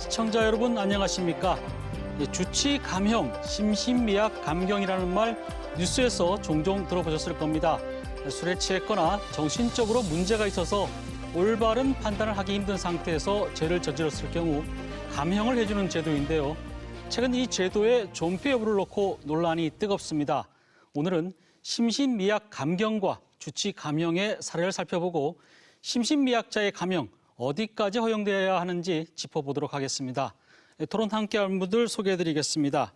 시청자 여러분 안녕하십니까? 주치 감형, 심신미약 감경이라는 말 뉴스에서 종종 들어보셨을 겁니다. 술에 취했거나 정신적으로 문제가 있어서 올바른 판단을 하기 힘든 상태에서 죄를 저질렀을 경우 감형을 해주는 제도인데요. 최근 이 제도의 존폐 여부를 놓고 논란이 뜨겁습니다. 오늘은 심신미약 감경과 주치 감형의 사례를 살펴보고 심신미약자의 감형 어디까지 허용되어야 하는지 짚어보도록 하겠습니다. 토론 함께할 분들 소개해드리겠습니다.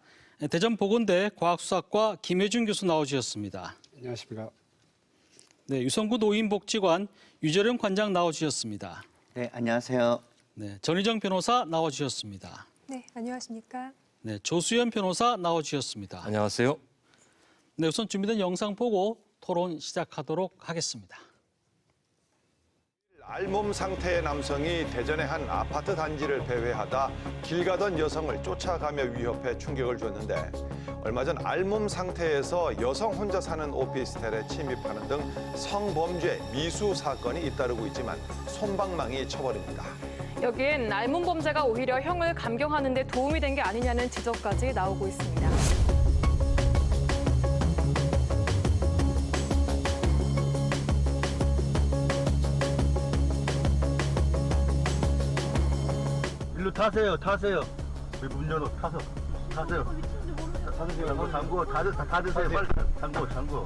대전보건대 과학수사과 김혜준 교수 나와주셨습니다. 안녕하십니까. 네, 유성구 노인복지관 유재룡 관장 나와주셨습니다. 네, 안녕하세요. 네, 전희정 변호사 나와주셨습니다. 네, 안녕하십니까. 네, 조수연 변호사 나와주셨습니다. 안녕하세요. 네, 우선 준비된 영상 보고 토론 시작하도록 하겠습니다. 알몸 상태의 남성이 대전의 한 아파트 단지를 배회하다 길 가던 여성을 쫓아가며 위협해 충격을 줬는데 얼마 전 알몸 상태에서 여성 혼자 사는 오피스텔에 침입하는 등 성범죄 미수 사건이 잇따르고 있지만 솜방망이 처벌입니다. 여기엔 알몸 범죄가 오히려 형을 감경하는 데 도움이 된 게 아니냐는 지적까지 나오고 있습니다. 일로 타세요. 우리 문 열어 타세요. 타세요. 잠궈 다 드세요. 빨리 잠궈.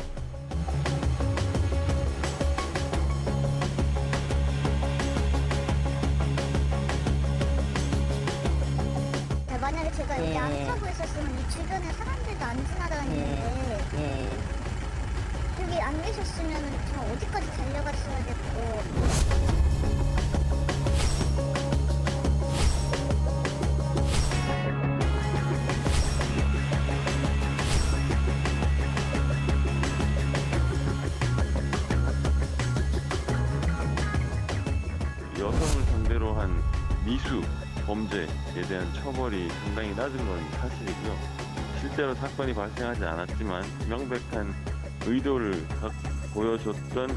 만약에 제가 이렇게 안 타고 있었으면 이 주변에 사람들도 안 지나다니는데 여기 안 계셨으면 저 어디까지 달려갔어야 됐고. 여성을 상대로 한 미수 범죄에 대한 처벌이 상당히 낮은 건 사실이고요. 실제로 사건이 발생하지 않았지만 명백한 의도를 보여줬던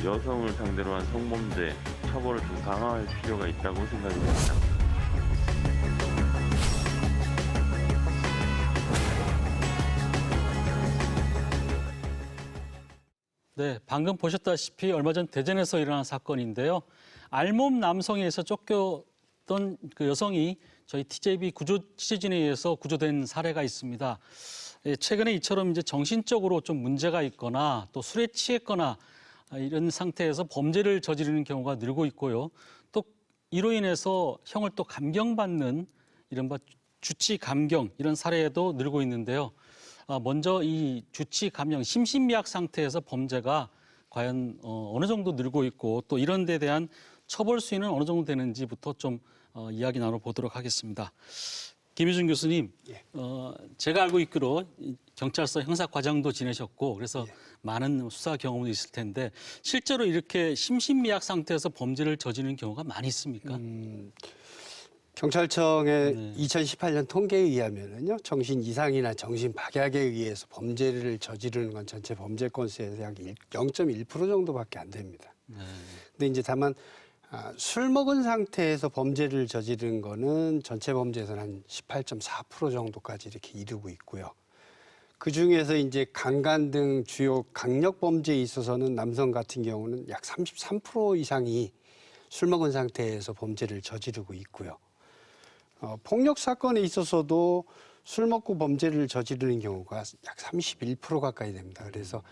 여성을 상대로 한 성범죄 처벌을 좀 강화할 필요가 있다고 생각이 됩니다. 네, 방금 보셨다시피 얼마 전 대전에서 일어난 사건인데요. 알몸 남성에 의해서 쫓겼던 그 여성이 저희 TJB 취재진에 의해서 구조된 사례가 있습니다. 최근에 이처럼 이제 정신적으로 좀 문제가 있거나 또 술에 취했거나 이런 상태에서 범죄를 저지르는 경우가 늘고 있고요. 또 이로 인해서 형을 또 감경받는 이른바 주치 감경 이런 사례도 늘고 있는데요. 먼저 이 주치 감형 심신미약 상태에서 범죄가 과연 어느 정도 늘고 있고 또 이런 데 대한 처벌 수위는 어느 정도 되는지부터 좀 이야기 나눠보도록 하겠습니다. 김혜준 교수님, 제가 알고 있기로 경찰서 형사과장도 지내셨고 그래서 많은 수사 경험도 있을 텐데 실제로 이렇게 심신미약 상태에서 범죄를 저지르는 경우가 많이 있습니까? 경찰청의 2018년 통계에 의하면요, 정신 이상이나 정신 박약에 의해서 범죄를 저지르는 건 전체 범죄 건수에서 약 0.1% 정도밖에 안 됩니다. 근데 이제 다만 술 먹은 상태에서 범죄를 저지르는 거는 전체 범죄에서는 한 18.4% 정도까지 이렇게 이르고 있고요. 그 중에서 이제 강간 등 주요 강력 범죄에 있어서는 남성 같은 경우는 약 33% 이상이 술 먹은 상태에서 범죄를 저지르고 있고요. 폭력 사건에 있어서도 술 먹고 범죄를 저지르는 경우가 약 31% 가까이 됩니다. 그래서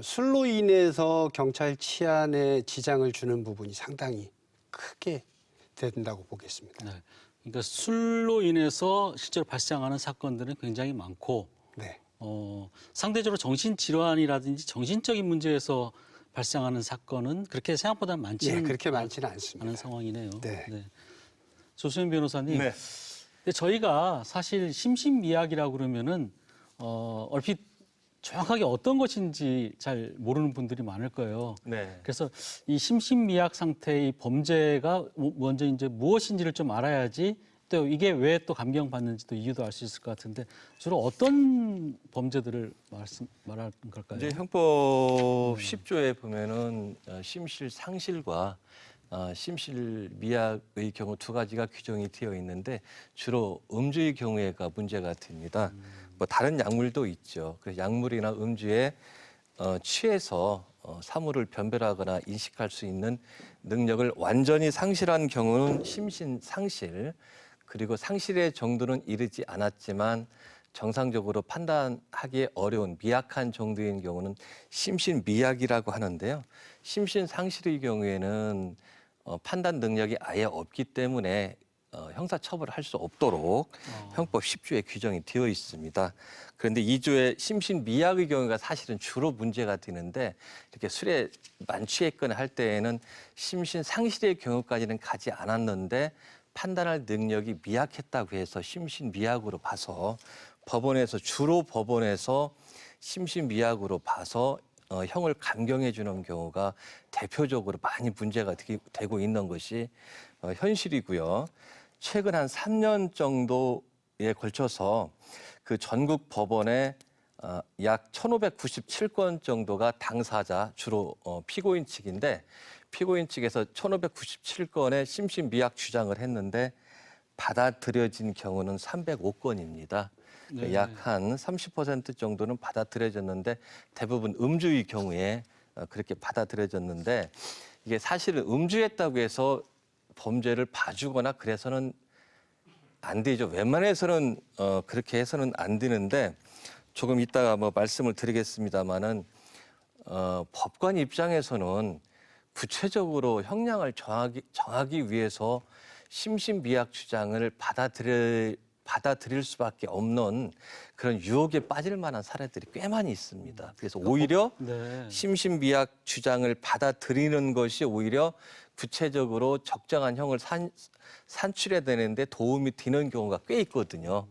술로 인해서 경찰 치안에 지장을 주는 부분이 상당히 크게 된다고 보겠습니다. 네. 그러니까 술로 인해서 실제로 발생하는 사건들은 굉장히 많고 네. 상대적으로 정신질환이라든지 정신적인 문제에서 발생하는 사건은 그렇게 생각보다 많지는 그렇게 많지는 않습니다. 않은 상황이네요. 네. 조수연 변호사님, 네. 근데 저희가 사실 심신미약이라고 그러면은 얼핏 정확하게 어떤 것인지 잘 모르는 분들이 많을 거예요. 네. 그래서 이 심신미약 상태의 범죄가 먼저 이제 무엇인지를 좀 알아야지 또 이게 왜 또 감경받는지 또 이유도 알 수 있을 것 같은데 주로 어떤 범죄들을 말하는 걸까요? 이제 형법 10조에 보면은 심실 상실과 심신미약의 경우 두 가지가 규정이 되어 있는데 주로 음주의 경우에가 문제가 됩니다. 뭐 다른 약물도 있죠. 그래서 약물이나 음주에 취해서 사물을 변별하거나 인식할 수 있는 능력을 완전히 상실한 경우는 심신상실, 그리고 상실의 정도는 이르지 않았지만 정상적으로 판단하기 어려운 미약한 정도인 경우는 심신미약이라고 하는데요. 심신상실의 경우에는 판단 능력이 아예 없기 때문에 형사처벌을 할 수 없도록 형법 10조에 규정이 되어 있습니다. 그런데 2조의 심신미약의 경우가 사실은 주로 문제가 되는데 이렇게 술에 만취했거나 할 때에는 심신상실의 경우까지는 가지 않았는데 판단할 능력이 미약했다고 해서 심신미약으로 봐서 주로 법원에서 심신미약으로 봐서 형을 감경해 주는 경우가 대표적으로 많이 문제가 되고 있는 것이 현실이고요. 최근 한 3년 정도에 걸쳐서 그 전국 법원에 약 1,597건 정도가 당사자, 주로 피고인 측인데 피고인 측에서 1,597건의 심신미약 주장을 했는데 받아들여진 경우는 305건입니다. 네. 약 한 30% 정도는 받아들여졌는데 대부분 음주의 경우에 그렇게 받아들여졌는데 이게 사실은 음주했다고 해서 범죄를 봐주거나 그래서는 안 되죠. 웬만해서는 그렇게 해서는 안 되는데 조금 이따가 뭐 말씀을 드리겠습니다마는 법관 입장에서는 구체적으로 형량을 정하기 위해서 심신미약 주장을 받아들일 수밖에 없는 그런 유혹에 빠질 만한 사례들이 꽤 많이 있습니다. 그래서 오히려 네. 심신미약 주장을 받아들이는 것이 오히려 구체적으로 적정한 형을 산출해야 되는데 도움이 되는 경우가 꽤 있거든요.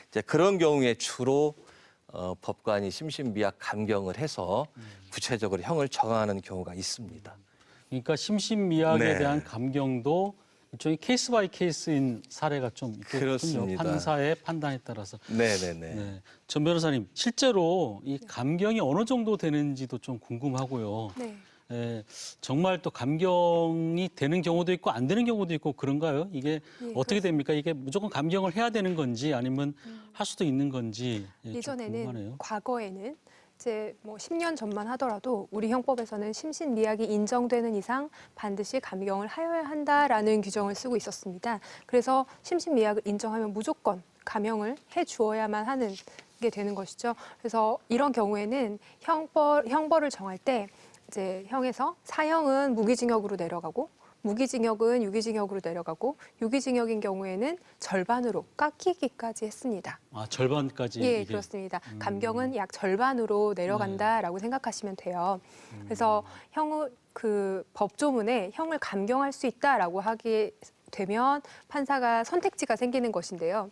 이제 그런 경우에 주로 법관이 심신미약 감경을 해서 구체적으로 형을 정하는 경우가 있습니다. 그러니까 심신미약에 네. 대한 감경도 일종의 케이스 바이 케이스인 사례가 좀 있겠군요. 그렇습니다. 판사의 판단에 따라서. 네네네. 네. 전 변호사님, 실제로 이 감경이 어느 정도 되는지도 좀 궁금하고요. 네. 정말 또 감경이 되는 경우도 있고 안 되는 경우도 있고 그런가요? 이게 예, 어떻게 됩니까? 이게 무조건 감경을 해야 되는 건지 아니면 할 수도 있는 건지 좀 예전에는 궁금하네요. 과거에는 이제 뭐 10년 전만 하더라도 우리 형법에서는 심신미약이 인정되는 이상 반드시 감경을 하여야 한다라는 규정을 쓰고 있었습니다. 그래서 심신미약을 인정하면 무조건 감형을 해 주어야만 하는 게 되는 것이죠. 그래서 이런 경우에는 형벌을 정할 때 이제 형에서 사형은 무기징역으로 내려가고 무기징역은 유기징역으로 내려가고 유기징역인 경우에는 절반으로 깎이기까지 했습니다. 아, 절반까지. 예, 이게. 그렇습니다. 감경은 약 절반으로 내려간다라고 생각하시면 돼요. 그래서 그 법조문에 형을 감경할 수 있다라고 하게 되면 판사가 선택지가 생기는 것인데요.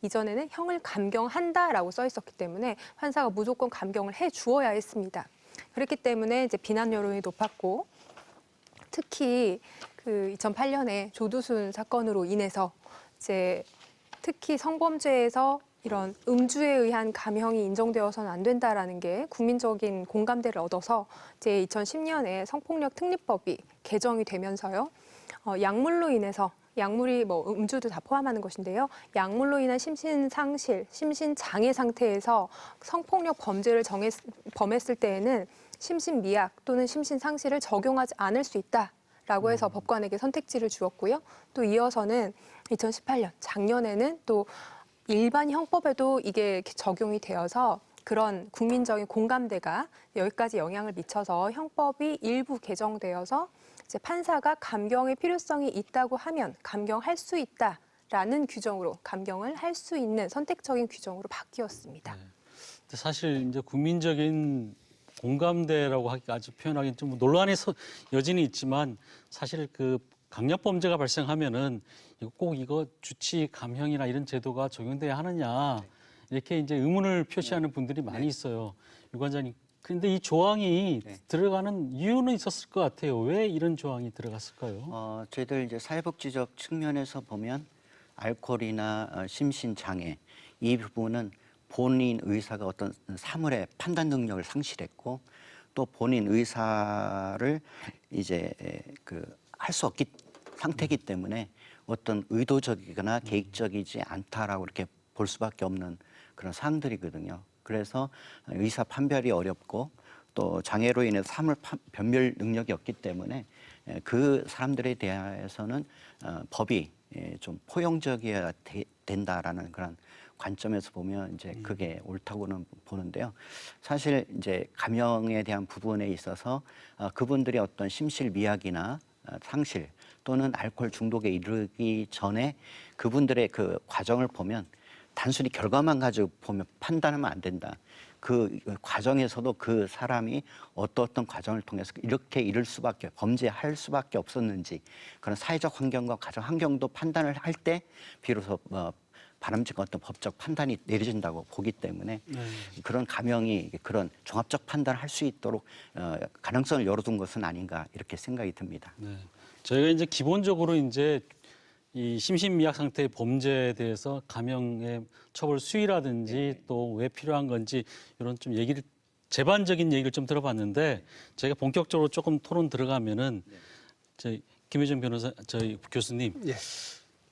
이전에는 형을 감경한다라고 써 있었기 때문에 판사가 무조건 감경을 해 주어야 했습니다. 그렇기 때문에 이제 비난 여론이 높았고 특히 그 2008년에 조두순 사건으로 인해서 이제 특히 성범죄에서 이런 음주에 의한 감형이 인정되어서는 안 된다라는 게 국민적인 공감대를 얻어서 이제 2010년에 성폭력 특례법이 개정이 되면서요. 약물로 인해서 약물이 뭐 음주도 다 포함하는 것인데요. 약물로 인한 심신상실, 심신장애 상태에서 성폭력 범죄를 범했을 때에는 심신미약 또는 심신상실을 적용하지 않을 수 있다라고 해서 법관에게 선택지를 주었고요. 또 이어서는 2018년 작년에는 또 일반 형법에도 이게 적용이 되어서 그런 국민적인 공감대가 여기까지 영향을 미쳐서 형법이 일부 개정되어서 이제 판사가 감경의 필요성이 있다고 하면 감경할 수 있다라는 규정으로 감경을 할 수 있는 선택적인 규정으로 바뀌었습니다. 네. 사실 이제 국민적인 공감대라고 하기까지 표현하기는 좀 논란의 여지는 있지만 사실 그 강력 범죄가 발생하면은 꼭 이거 주치 감형이나 이런 제도가 적용돼야 하느냐 이렇게 이제 의문을 표시하는 분들이 많이 있어요. 유관장님. 그런데 이 조항이 들어가는 이유는 있었을 것 같아요. 왜 이런 조항이 들어갔을까요? 저희들 이제 사회복지적 측면에서 보면 알코올이나 심신장애 이 부분은 본인 의사가 어떤 사물의 판단 능력을 상실했고 또 본인 의사를 이제 할 수 없기 상태이기 때문에 어떤 의도적이거나 계획적이지 않다라고 이렇게 볼 수밖에 없는 그런 사항들이거든요. 그래서 의사 판별이 어렵고 또 장애로 인해서 사물 변별 능력이 없기 때문에 그 사람들에 대해서는 법이 좀 포용적이어야 된다라는 그런 관점에서 보면 이제 그게 옳다고는 보는데요. 사실 이제 감형에 대한 부분에 있어서 그분들이 어떤 심실미약이나 상실 또는 알코올 중독에 이르기 전에 그분들의 그 과정을 보면 단순히 결과만 가지고 보면 판단하면 안 된다. 그 과정에서도 그 사람이 어떤 과정을 통해서 이렇게 이를 수밖에 범죄할 수밖에 없었는지 그런 사회적 환경과 가정 환경도 판단을 할 때 비로소 바람직한 어떤 법적 판단이 내려진다고 보기 때문에 그런 감형이 그런 종합적 판단을 할 수 있도록 가능성을 열어둔 것은 아닌가 이렇게 생각이 듭니다. 네. 저희가 이제 기본적으로 이제 이 심신미약 상태의 범죄에 대해서 감형의 처벌 수위라든지 또 왜 필요한 건지 이런 좀 얘기를 제반적인 얘기를 좀 들어봤는데 저희가 본격적으로 조금 토론 들어가면은 저희 김혜정 변호사 저희 교수님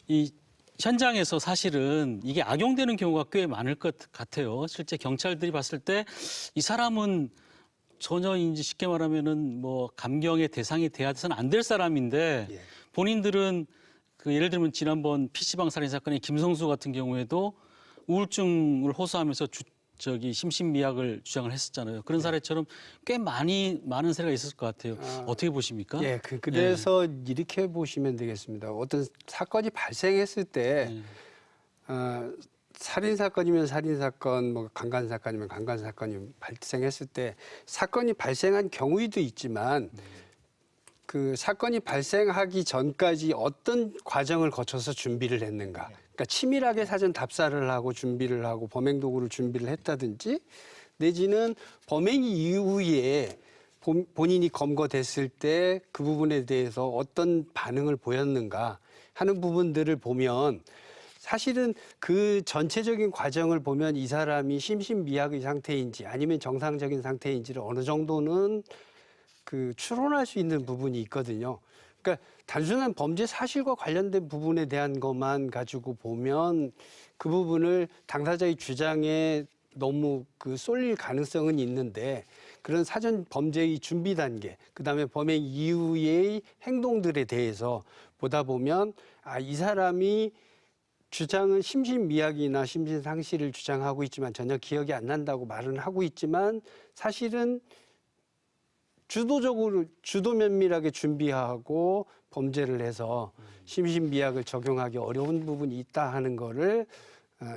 이 현장에서 사실은 이게 악용되는 경우가 꽤 많을 것 같아요. 실제 경찰들이 봤을 때 이 사람은 전혀 이제 쉽게 말하면은 뭐 감경의 대상이 돼야 돼서는 안 될 사람인데 본인들은 그 예를 들면 지난번 PC방 살인 사건의 김성수 같은 경우에도 우울증을 호소하면서 심신미약을 주장을 했었잖아요. 그런 사례처럼 꽤 많은 사례가 있었을 것 같아요. 어떻게 보십니까? 예, 그래서 이렇게 보시면 되겠습니다. 어떤 사건이 발생했을 때 살인 사건이면 살인 사건, 뭐 강간 사건이면 강간 사건이 발생했을 때 사건이 발생한 경우도 있지만 그 사건이 발생하기 전까지 어떤 과정을 거쳐서 준비를 했는가. 그러니까 치밀하게 사전 답사를 하고 준비를 하고 범행 도구를 준비를 했다든지 내지는 범행 이후에 본인이 검거됐을 때 그 부분에 대해서 어떤 반응을 보였는가 하는 부분들을 보면 사실은 그 전체적인 과정을 보면 이 사람이 심신미약의 상태인지 아니면 정상적인 상태인지를 어느 정도는 그 추론할 수 있는 부분이 있거든요. 그러니까 단순한 범죄 사실과 관련된 부분에 대한 것만 가지고 보면 그 부분을 당사자의 주장에 너무 쏠릴 가능성은 있는데 그런 사전 범죄의 준비 단계, 그다음에 범행 이후의 행동들에 대해서 보다 보면 이 사람이 주장은 심신미약이나 심신상실을 주장하고 있지만 전혀 기억이 안 난다고 말은 하고 있지만 사실은 주도 면밀하게 준비하고 범죄를 해서 심신미약을 적용하기 어려운 부분이 있다 하는 거를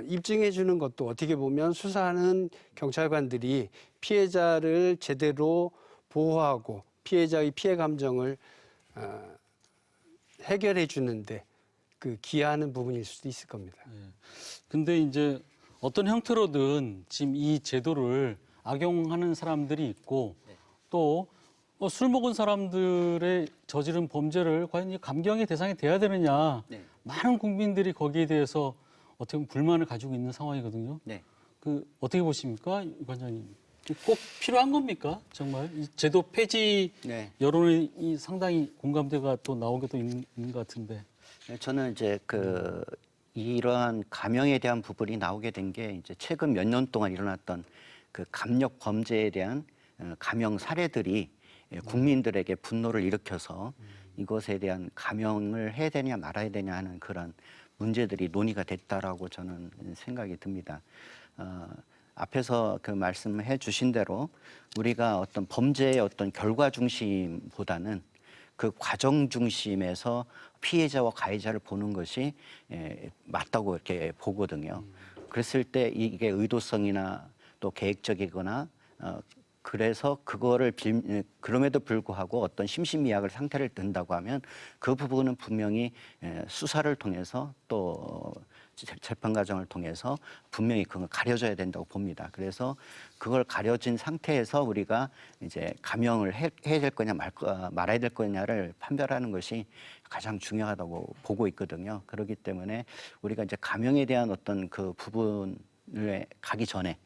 입증해 주는 것도 어떻게 보면 수사하는 경찰관들이 피해자를 제대로 보호하고 피해자의 피해 감정을 해결해 주는데 기여하는 부분일 수도 있을 겁니다. 근데 이제 어떤 형태로든 지금 이 제도를 악용하는 사람들이 있고 또 술 먹은 사람들의 저지른 범죄를 과연 감경의 대상이 돼야 되느냐. 많은 국민들이 거기에 대해서 어떻게 보면 불만을 가지고 있는 상황이거든요. 어떻게 보십니까, 이 관장님? 꼭 필요한 겁니까, 정말? 이 제도 폐지 여론이 상당히 공감대가 또 나온 게 또 있는 것 같은데. 저는 이제 이러한 감형에 대한 부분이 나오게 된 게 이제 최근 몇 년 동안 일어났던 그 감력 범죄에 대한 감형 사례들이 국민들에게 분노를 일으켜서 이것에 대한 감형을 해야 되냐 말아야 되냐 하는 그런 문제들이 논의가 됐다라고 저는 생각이 듭니다. 앞에서 그 말씀해 주신 대로 우리가 어떤 범죄의 어떤 결과 중심보다는 그 과정 중심에서 피해자와 가해자를 보는 것이 맞다고 이렇게 보거든요. 그랬을 때 이게 의도성이나 또 계획적이거나 그래서 그거를 그럼에도 불구하고 어떤 심신미약을 상태를 든다고 하면 그 부분은 분명히 수사를 통해서 또 재판 과정을 통해서 분명히 그걸 가려져야 된다고 봅니다. 그래서 그걸 가려진 상태에서 우리가 이제 감형을 해야 될 거냐 말아야 될 거냐를 판별하는 것이 가장 중요하다고 보고 있거든요. 그렇기 때문에 우리가 이제 감형에 대한 어떤 그 부분에 가기 전에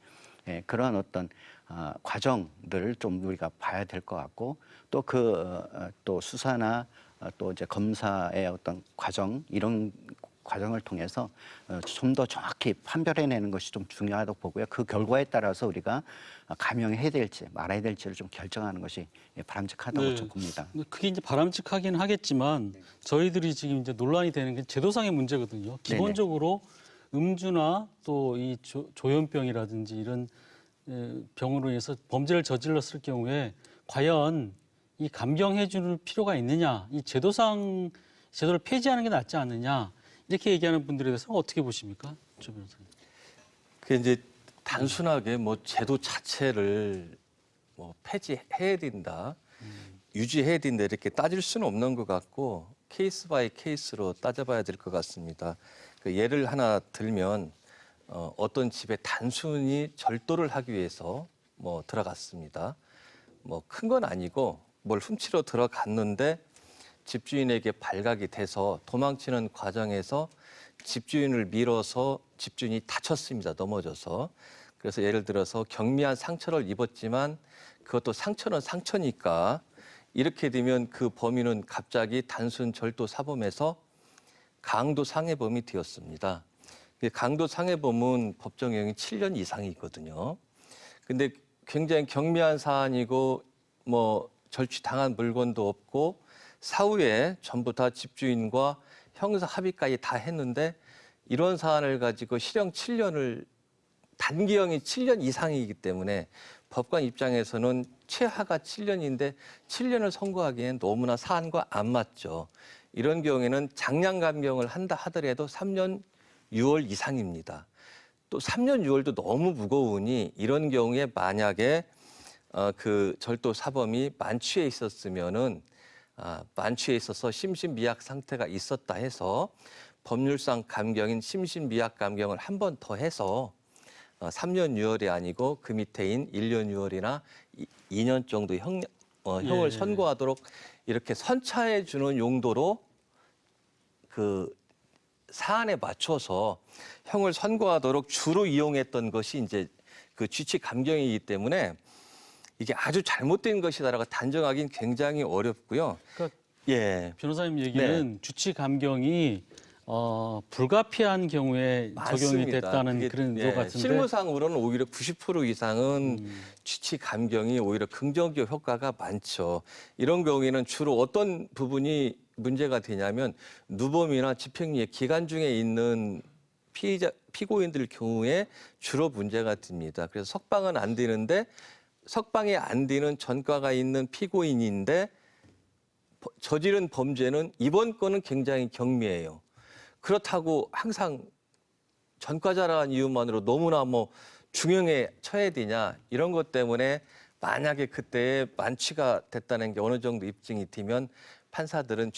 그런 어떤 과정들을 좀 우리가 봐야 될 것 같고 또 또 수사나 또 이제 검사의 어떤 과정 이런 과정을 통해서 좀 더 정확히 판별해내는 것이 좀 중요하다고 보고요. 그 결과에 따라서 우리가 감형해야 될지 말아야 될지를 좀 결정하는 것이 바람직하다고 네. 좀 봅니다. 그게 이제 바람직하긴 하겠지만 저희들이 지금 이제 논란이 되는 게 제도상의 문제거든요. 기본적으로 음주나 또 이 조현병이라든지 이런 병으로 인해서 범죄를 저질렀을 경우에 과연 이 감경해 줄 필요가 있느냐, 이 제도를 폐지하는 게 낫지 않느냐 이렇게 얘기하는 분들에 대해서는 어떻게 보십니까, 조 변호사님? 그 이제 단순하게 뭐 제도 자체를 뭐 폐지해야 된다, 유지해야 된다 이렇게 따질 수는 없는 것 같고 케이스 바이 케이스로 따져봐야 될 것 같습니다. 그 예를 하나 들면 어떤 집에 단순히 절도를 하기 위해서 뭐 들어갔습니다. 뭐 큰 건 아니고 뭘 훔치러 들어갔는데 집주인에게 발각이 돼서 도망치는 과정에서 집주인을 밀어서 집주인이 다쳤습니다. 넘어져서. 그래서 예를 들어서 경미한 상처를 입었지만 그것도 상처는 상처니까 이렇게 되면 그 범인은 갑자기 단순 절도 사범에서 강도 상해범이 되었습니다. 강도 상해범은 법정형이 7년 이상이 있거든요. 근데 굉장히 경미한 사안이고 뭐 절취당한 물건도 없고 사후에 전부 다 집주인과 형사 합의까지 다 했는데 이런 사안을 가지고 실형 7년을 단기형이 7년 이상이기 때문에 법관 입장에서는 최하가 7년인데 7년을 선고하기엔 너무나 사안과 안 맞죠. 이런 경우에는 장량 감경을 한다 하더라도 3년 6월 이상입니다. 또 3년 6월도 너무 무거우니 이런 경우에 만약에 그 절도 사범이 만취해 있었으면은 만취해 있어서 심신미약 상태가 있었다 해서 법률상 감경인 심신미약 감경을 한 번 더 해서 3년 6월이 아니고 그 밑에인 1년 6월이나 2년 정도 형을 선고하도록 이렇게 선차해 주는 용도로 그 사안에 맞춰서 형을 선고하도록 주로 이용했던 것이 이제 그 취치 감경이기 때문에 이게 아주 잘못된 것이다라고 단정하기는 굉장히 어렵고요. 그러니까 예. 변호사님 얘기는 주치 감경이 불가피한 경우에 적용이 됐다는 그게, 그런 것 같은데 실무상으로는 오히려 90% 이상은 취치 감경이 오히려 긍정적 효과가 많죠. 이런 경우에는 주로 어떤 부분이 문제가 되냐면 누범이나 집행유예 기간 중에 있는 피고인들 경우에 주로 문제가 됩니다. 그래서 석방은 안 되는데 석방이 안 되는 전과가 있는 피고인인데 저지른 범죄는 이번 건은 굉장히 경미해요. 그렇다고 항상 전과자라는 이유만으로 너무나 뭐 중형에 처해야 되냐 이런 것 때문에 만약에 그때 만취가 됐다는 게 어느 정도 입증이 되면 판사들은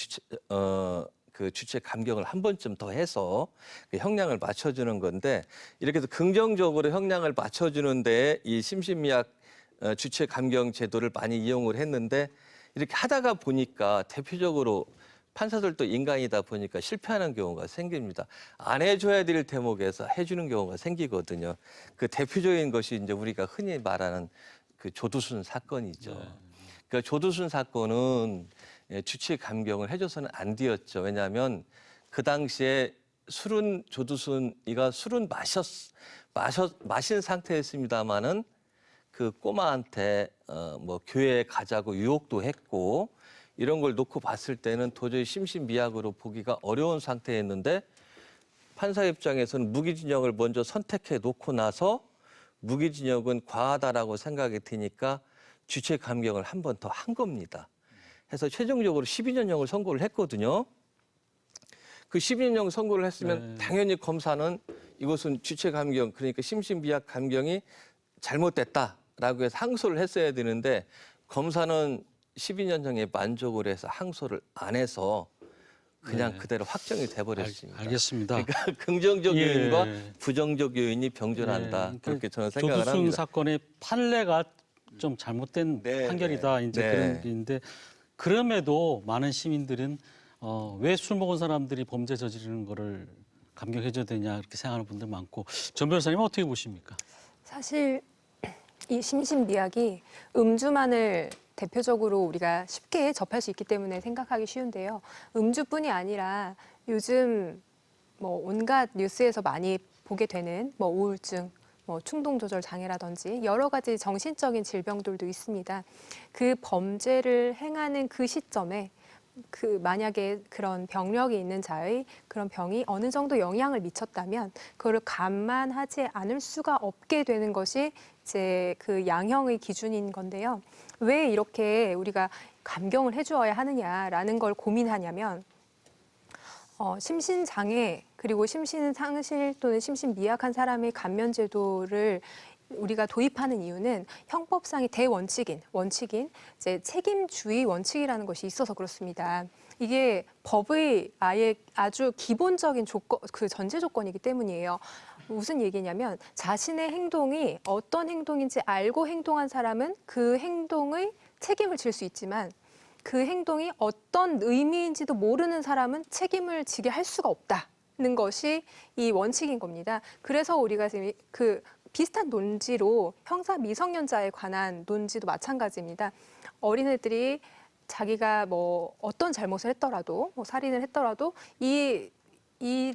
그 주체 감경을 한 번쯤 더 해서 그 형량을 맞춰주는 건데 이렇게 해서 긍정적으로 형량을 맞춰주는데 이 심신미약 주체 감경 제도를 많이 이용을 했는데 이렇게 하다가 보니까 대표적으로 판사들도 인간이다 보니까 실패하는 경우가 생깁니다. 안 해줘야 될 대목에서 해주는 경우가 생기거든요. 그 대표적인 것이 이제 우리가 흔히 말하는 그 조두순 사건이죠. 그러니까 조두순 사건은 주치 감경을 해줘서는 안 되었죠. 왜냐하면 그 당시에 조두순이가 술은 마신 상태였습니다마는 그 꼬마한테 뭐 교회에 가자고 유혹도 했고 이런 걸 놓고 봤을 때는 도저히 심신미약으로 보기가 어려운 상태였는데 판사 입장에서는 무기징역을 먼저 선택해 놓고 나서 무기징역은 과하다라고 생각이 드니까 주체 감경을 한 번 더 한 겁니다. 해서 최종적으로 12년형을 선고를 했거든요. 그 12년형 선고를 했으면 당연히 검사는 이것은 주체 감경 그러니까 심신미약 감경이 잘못됐다라고 해서 항소를 했어야 되는데 검사는 12년형에 만족을 해서 항소를 안 해서 그냥 그대로 확정이 돼버렸습니다. 알겠습니다. 그러니까 긍정적 요인과 부정적 요인이 병존한다. 그러니까 그렇게 저는 생각을 조두순 합니다. 사건의 판례가 좀 잘못된 판결이다. 이제 그런 일인데 그럼에도 많은 시민들은 왜 술 먹은 사람들이 범죄 저지르는 거를 감경해줘야 되냐 이렇게 생각하는 분들 많고 전 변호사님은 어떻게 보십니까? 사실 이 심신미약이 음주만을 대표적으로 우리가 쉽게 접할 수 있기 때문에 생각하기 쉬운데요. 음주뿐이 아니라 요즘 뭐 온갖 뉴스에서 많이 보게 되는 뭐 우울증, 뭐 충동 조절 장애라든지 여러 가지 정신적인 질병들도 있습니다. 그 범죄를 행하는 그 시점에 그 만약에 그런 병력이 있는 자의 그런 병이 어느 정도 영향을 미쳤다면 그거를 감안하지 않을 수가 없게 되는 것이 이제 그 양형의 기준인 건데요. 왜 이렇게 우리가 감경을 해주어야 하느냐라는 걸 고민하냐면 심신장애 그리고 심신상실 또는 심신미약한 사람의 감면제도를 우리가 도입하는 이유는 형법상의 대원칙인 이제 책임주의 원칙이라는 것이 있어서 그렇습니다. 이게 법의 아주 기본적인 조건, 그 전제 조건이기 때문이에요. 무슨 얘기냐면 자신의 행동이 어떤 행동인지 알고 행동한 사람은 그 행동의 책임을 질 수 있지만 그 행동이 어떤 의미인지도 모르는 사람은 책임을 지게 할 수가 없다는 것이 이 원칙인 겁니다. 그래서 우리가 지금 그 비슷한 논지로 형사 미성년자에 관한 논지도 마찬가지입니다. 어린애들이 자기가 뭐 어떤 잘못을 했더라도 뭐 살인을 했더라도 이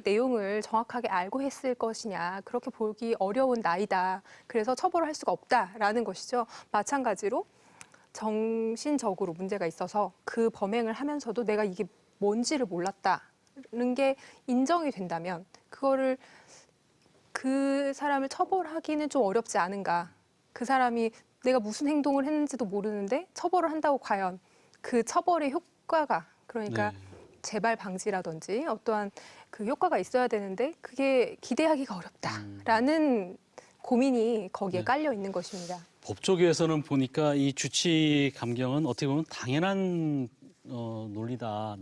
내용을 정확하게 알고 했을 것이냐 그렇게 보기 어려운 나이다. 그래서 처벌을 할 수가 없다라는 것이죠. 마찬가지로 정신적으로 문제가 있어서 그 범행을 하면서도 내가 이게 뭔지를 몰랐다는 게 인정이 된다면 그거를 그 사람을 처벌하기는 좀 어렵지 않은가. 그 사람이 내가 무슨 행동을 했는지도 모르는데 처벌을 한다고 과연 그 처벌의 효과가 그러니까 재발 방지라든지 어떠한 그 효과가 있어야 되는데 그게 기대하기가 어렵다라는 고민이 거기에 깔려 있는 것입니다. 법조계에서는 보니까 이 주치 감경은 어떻게 보면 당연한 논리다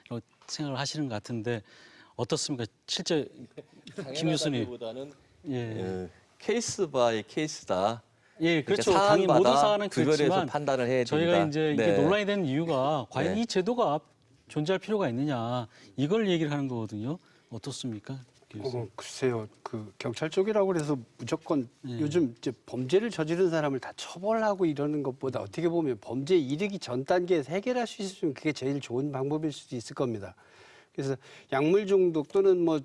이렇게 생각을 하시는 것 같은데 어떻습니까? 실제 김 교수님. 보다는 예. 케이스 바이 케이스다. 예, 그렇죠. 그러니까 당연히 모든 사안마다 사안은 구별해서 그렇지만 판단을 해야 저희가 됩니다. 이제 이게 네. 논란이 되는 이유가 과연 네. 이 제도가 존재할 필요가 있느냐 이걸 얘기를 하는 거거든요. 어떻습니까? 글쎄요. 그 경찰 쪽이라고 그래서 무조건 예. 요즘 이제 범죄를 저지른 사람을 다 처벌하고 이러는 것보다 어떻게 보면 범죄에 이르기 전 단계에서 해결할 수 있으면 그게 제일 좋은 방법일 수도 있을 겁니다. 그래서 약물 중독 또는 뭐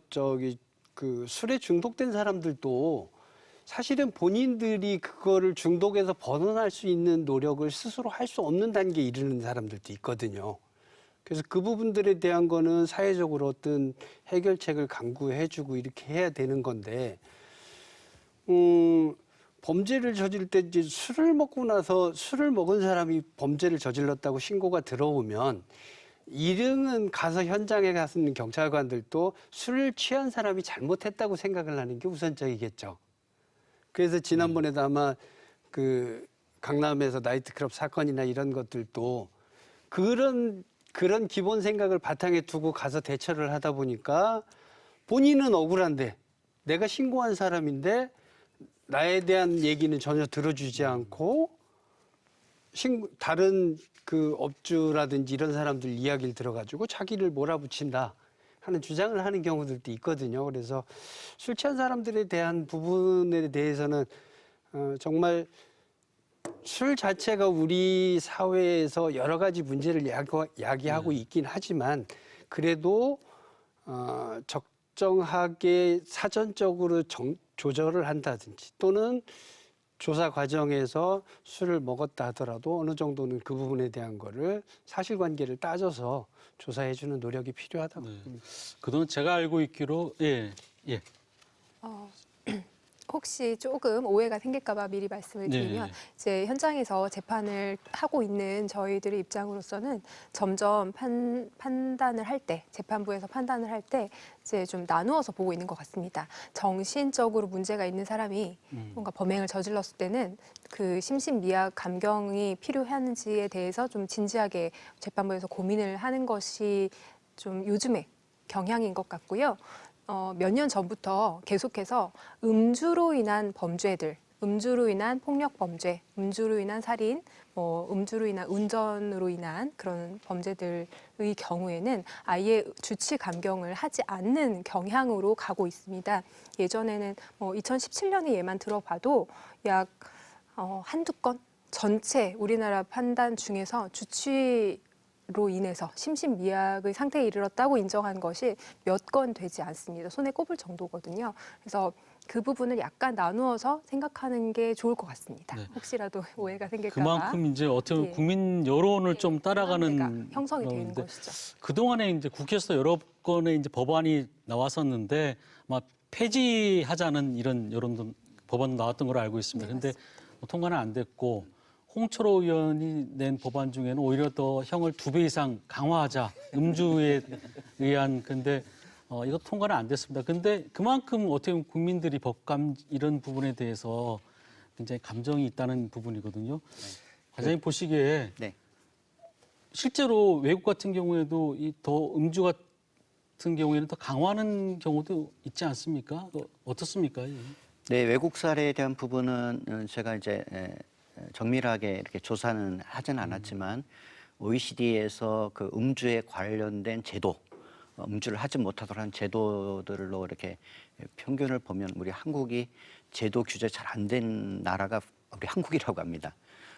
그 술에 중독된 사람들도 사실은 본인들이 그거를 중독에서 벗어날 수 있는 노력을 스스로 할 수 없는 단계에 이르는 사람들도 있거든요. 그래서 그 부분들에 대한 거는 사회적으로 어떤 해결책을 강구해주고 이렇게 해야 되는 건데, 범죄를 저질 때 이제 술을 먹고 나서 술을 먹은 사람이 범죄를 저질렀다고 신고가 들어오면 일흥은 가서 현장에 가서 경찰관들도 술을 취한 사람이 잘못했다고 생각을 하는 게 우선적이겠죠. 그래서 지난번에도 아마 그 강남에서 나이트클럽 사건이나 이런 것들도 그런 기본 생각을 바탕에 두고 가서 대처를 하다 보니까 본인은 억울한데 내가 신고한 사람인데 나에 대한 얘기는 전혀 들어주지 않고 다른 그 업주라든지 이런 사람들 이야기를 들어가지고 자기를 몰아붙인다 하는 주장을 하는 경우들도 있거든요. 그래서 술 취한 사람들에 대한 부분에 대해서는 정말 술 자체가 우리 사회에서 여러 가지 문제를 야기하고 있긴 하지만 그래도 적정하게 사전적으로 조절을 한다든지 또는 조사 과정에서 술을 먹었다 하더라도 어느 정도는 그 부분에 대한 거를 사실관계를 따져서 조사해 주는 노력이 필요하다고 봅니다. 그동안 제가 알고 있기로 예. 혹시 조금 오해가 생길까 봐 미리 말씀을 드리면 이제 현장에서 재판을 하고 있는 저희들의 입장으로서는 점점 판단을 할 때, 재판부에서 판단을 할 때 이제 좀 나누어서 보고 있는 것 같습니다. 정신적으로 문제가 있는 사람이 뭔가 범행을 저질렀을 때는 그 심신미약 감경이 필요한지에 대해서 좀 진지하게 재판부에서 고민을 하는 것이 좀 요즘의 경향인 것 같고요. 몇 년 전부터 계속해서 음주로 인한 범죄들, 음주로 인한 폭력 범죄, 음주로 인한 살인, 음주로 인한 운전으로 인한 그런 범죄들의 경우에는 아예 주치 감경을 하지 않는 경향으로 가고 있습니다. 예전에는 2017년의 예만 들어봐도 약 한두 건 전체 우리나라 판단 중에서 주치로 인해서 심신미약의 상태에 이르렀다고 인정한 것이 몇 건 되지 않습니다. 손에 꼽을 정도거든요. 그래서 그 부분을 약간 나누어서 생각하는 게 좋을 것 같습니다. 네. 혹시라도 오해가 생길까 봐. 그만큼 이제 어떻게 보면 예. 국민 여론을 좀 문제가 따라가는 형성이 되는 건데 것이죠. 그동안에 이제 국회에서 여러 건의 이제 법안이 나왔었는데 막 폐지하자는 이런 여론도 법안 나왔던 걸로 알고 있습니다. 그런데 통과는 안 됐고 홍철호 의원이 낸 법안 중에는 오히려 더 형을 2배 이상 강화하자 음주에 의한 근데 이거 통과는 안 됐습니다. 근데 그만큼 어떻게 보면 국민들이 법감 이런 부분에 대해서 굉장히 감정이 있다는 부분이거든요. 과장님 보시기에 네. 실제로 외국 같은 경우에도 이 더 음주 같은 경우에는 더 강화하는 경우도 있지 않습니까? 어떻습니까? 네, 외국 사례에 대한 부분은 제가 이제 정밀하게 이렇게 조사는 하진 않았지만 OECD에서 그 음주에 관련된 제도, 음주를 하지 못하도록 한 제도들로 이렇게 평균을 보면 우리 한국이 제도 규제 잘 안 된 나라가 우리 한국이라고 합니다.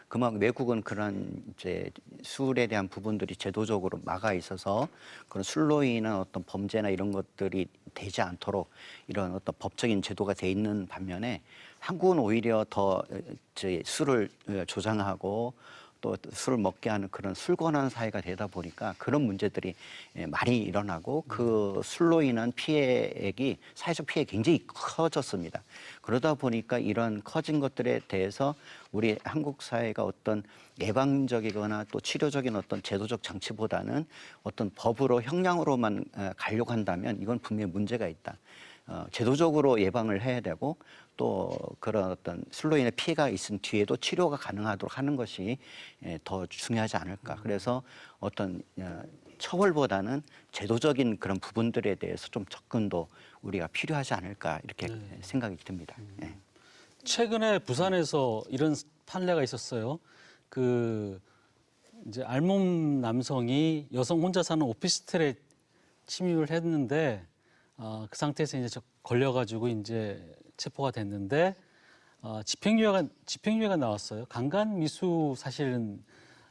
그만큼 외국은 그런 이제 술에 대한 부분들이 제도적으로 막아 있어서 그런 술로 인한 어떤 범죄나 이런 것들이 되지 않도록 이런 어떤 법적인 제도가 돼 있는 반면에 한국은 오히려 더 이제 술을 조장하고 또 술을 먹게 하는 그런 술권한 사회가 되다 보니까 그런 문제들이 많이 일어나고 그 술로 인한 피해액이 사회적 피해가 굉장히 커졌습니다. 그러다 보니까 이런 커진 것들에 대해서 우리 한국 사회가 어떤 예방적이거나 또 치료적인 어떤 제도적 장치보다는 어떤 법으로 형량으로만 가려고 한다면 이건 분명히 문제가 있다. 제도적으로 예방을 해야 되고 또 그런 어떤 술로 인해 피해가 있은 뒤에도 치료가 가능하도록 하는 것이 더 중요하지 않을까. 그래서 어떤 처벌보다는 제도적인 그런 부분들에 대해서 좀 접근도 우리가 필요하지 않을까 이렇게 생각이 듭니다. 네. 최근에 부산에서 이런 판례가 있었어요. 그 이제 알몸 남성이 여성 혼자 사는 오피스텔에 침입을 했는데 그 상태에서 이제 걸려가지고 이제 체포가 됐는데 집행유예가 나왔어요. 강간 미수 사실은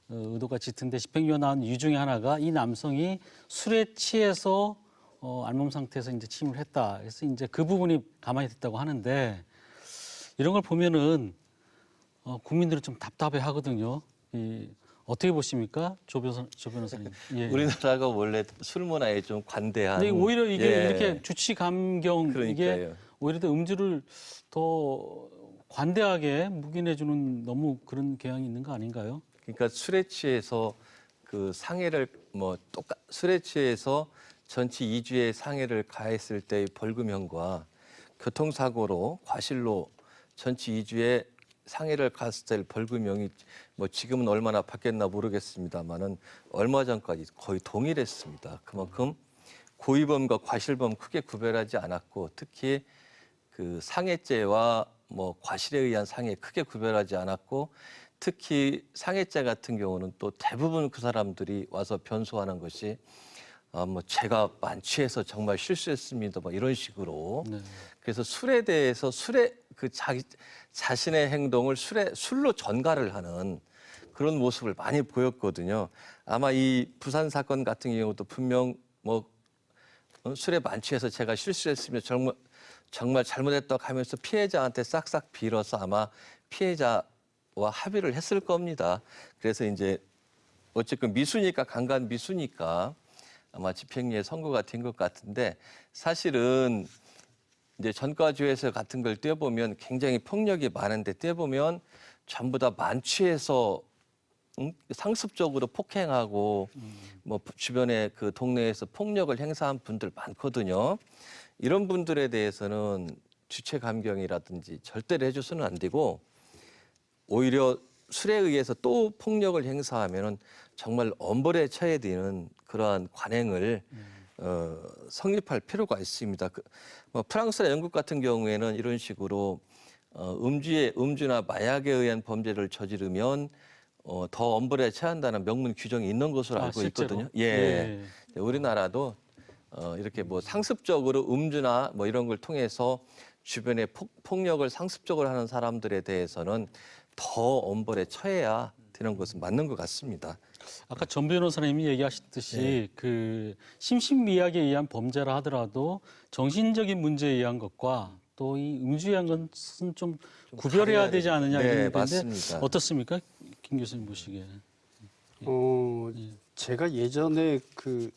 의도가 짙은데 집행유예 나온 이유 중에 하나가 이 남성이 술에 취해서 알몸 상태에서 이제 침입을 했다. 그래서 이제 그 부분이 가만히 됐다고 하는데 이런 걸 보면은 국민들은 좀 답답해 하거든요. 어떻게 보십니까? 조 변호사님. 예. 우리나라가 원래 술 문화에 좀 관대한. 근데 오히려 이게 예. 이렇게 주치 감경 이게 그러니까요. 오히려 더 음주를 더 관대하게 묵인해주는 너무 그런 경향이 있는 거 아닌가요? 그러니까 술에 취해서 그 상해를 술에 취해서 전치 2주의 상해를 가했을 때의 벌금형과 교통사고로 과실로 전치 2주의 상해를 갔을 때 벌금형이 지금은 얼마나 바뀌었나 모르겠습니다만은 얼마 전까지 거의 동일했습니다. 그만큼 고의범과 과실범 크게 구별하지 않았고 특히 그 상해죄와 과실에 의한 상해 크게 구별하지 않았고 특히 상해죄 같은 경우는 또 대부분 그 사람들이 와서 변소하는 것이 제가 만취해서 정말 실수했습니다. 이런 식으로. 네. 그래서 술에 대해서 그 자신의 행동을 술로 전가를 하는 그런 모습을 많이 보였거든요. 아마 이 부산 사건 같은 경우도 분명 술에 만취해서 제가 실수했으면 정말 잘못했다고 하면서 피해자한테 싹싹 빌어서 아마 피해자와 합의를 했을 겁니다. 그래서 이제 어쨌든 미수니까 강간 미수니까 아마 집행유예 선고가 된 것 같은데 사실은 이제 전과주에서 같은 걸 떼어보면 굉장히 폭력이 많은데 떼어보면 전부 다 만취해서 상습적으로 폭행하고 주변에 그 동네에서 폭력을 행사한 분들 많거든요. 이런 분들에 대해서는 주체 감경이라든지 절대로 해줘서는 안 되고 오히려 술에 의해서 또 폭력을 행사하면은 정말 엄벌에 처해야 되는 그러한 관행을 성립할 필요가 있습니다. 프랑스나 영국 같은 경우에는 이런 식으로 음주나 마약에 의한 범죄를 저지르면 더 엄벌에 처한다는 명문 규정이 있는 것으로 알고 실제로? 있거든요. 예. 우리나라도 이렇게 상습적으로 음주나 이런 걸 통해서 주변에 폭력을 상습적으로 하는 사람들에 대해서는 더 엄벌에 처해야 되는 것은 맞는 것 같습니다. 아까 전 변호사님이 얘기하셨듯이 그 심신미약에 의한 범죄라 하더라도 정신적인 문제에 의한 것과 또 이 음주에 의한 것은 좀 구별해야 가려야 되지 않느냐 네, 이런 건데 맞습니다. 어떻습니까, 김 교수님 보시기에? 제가 예전에 그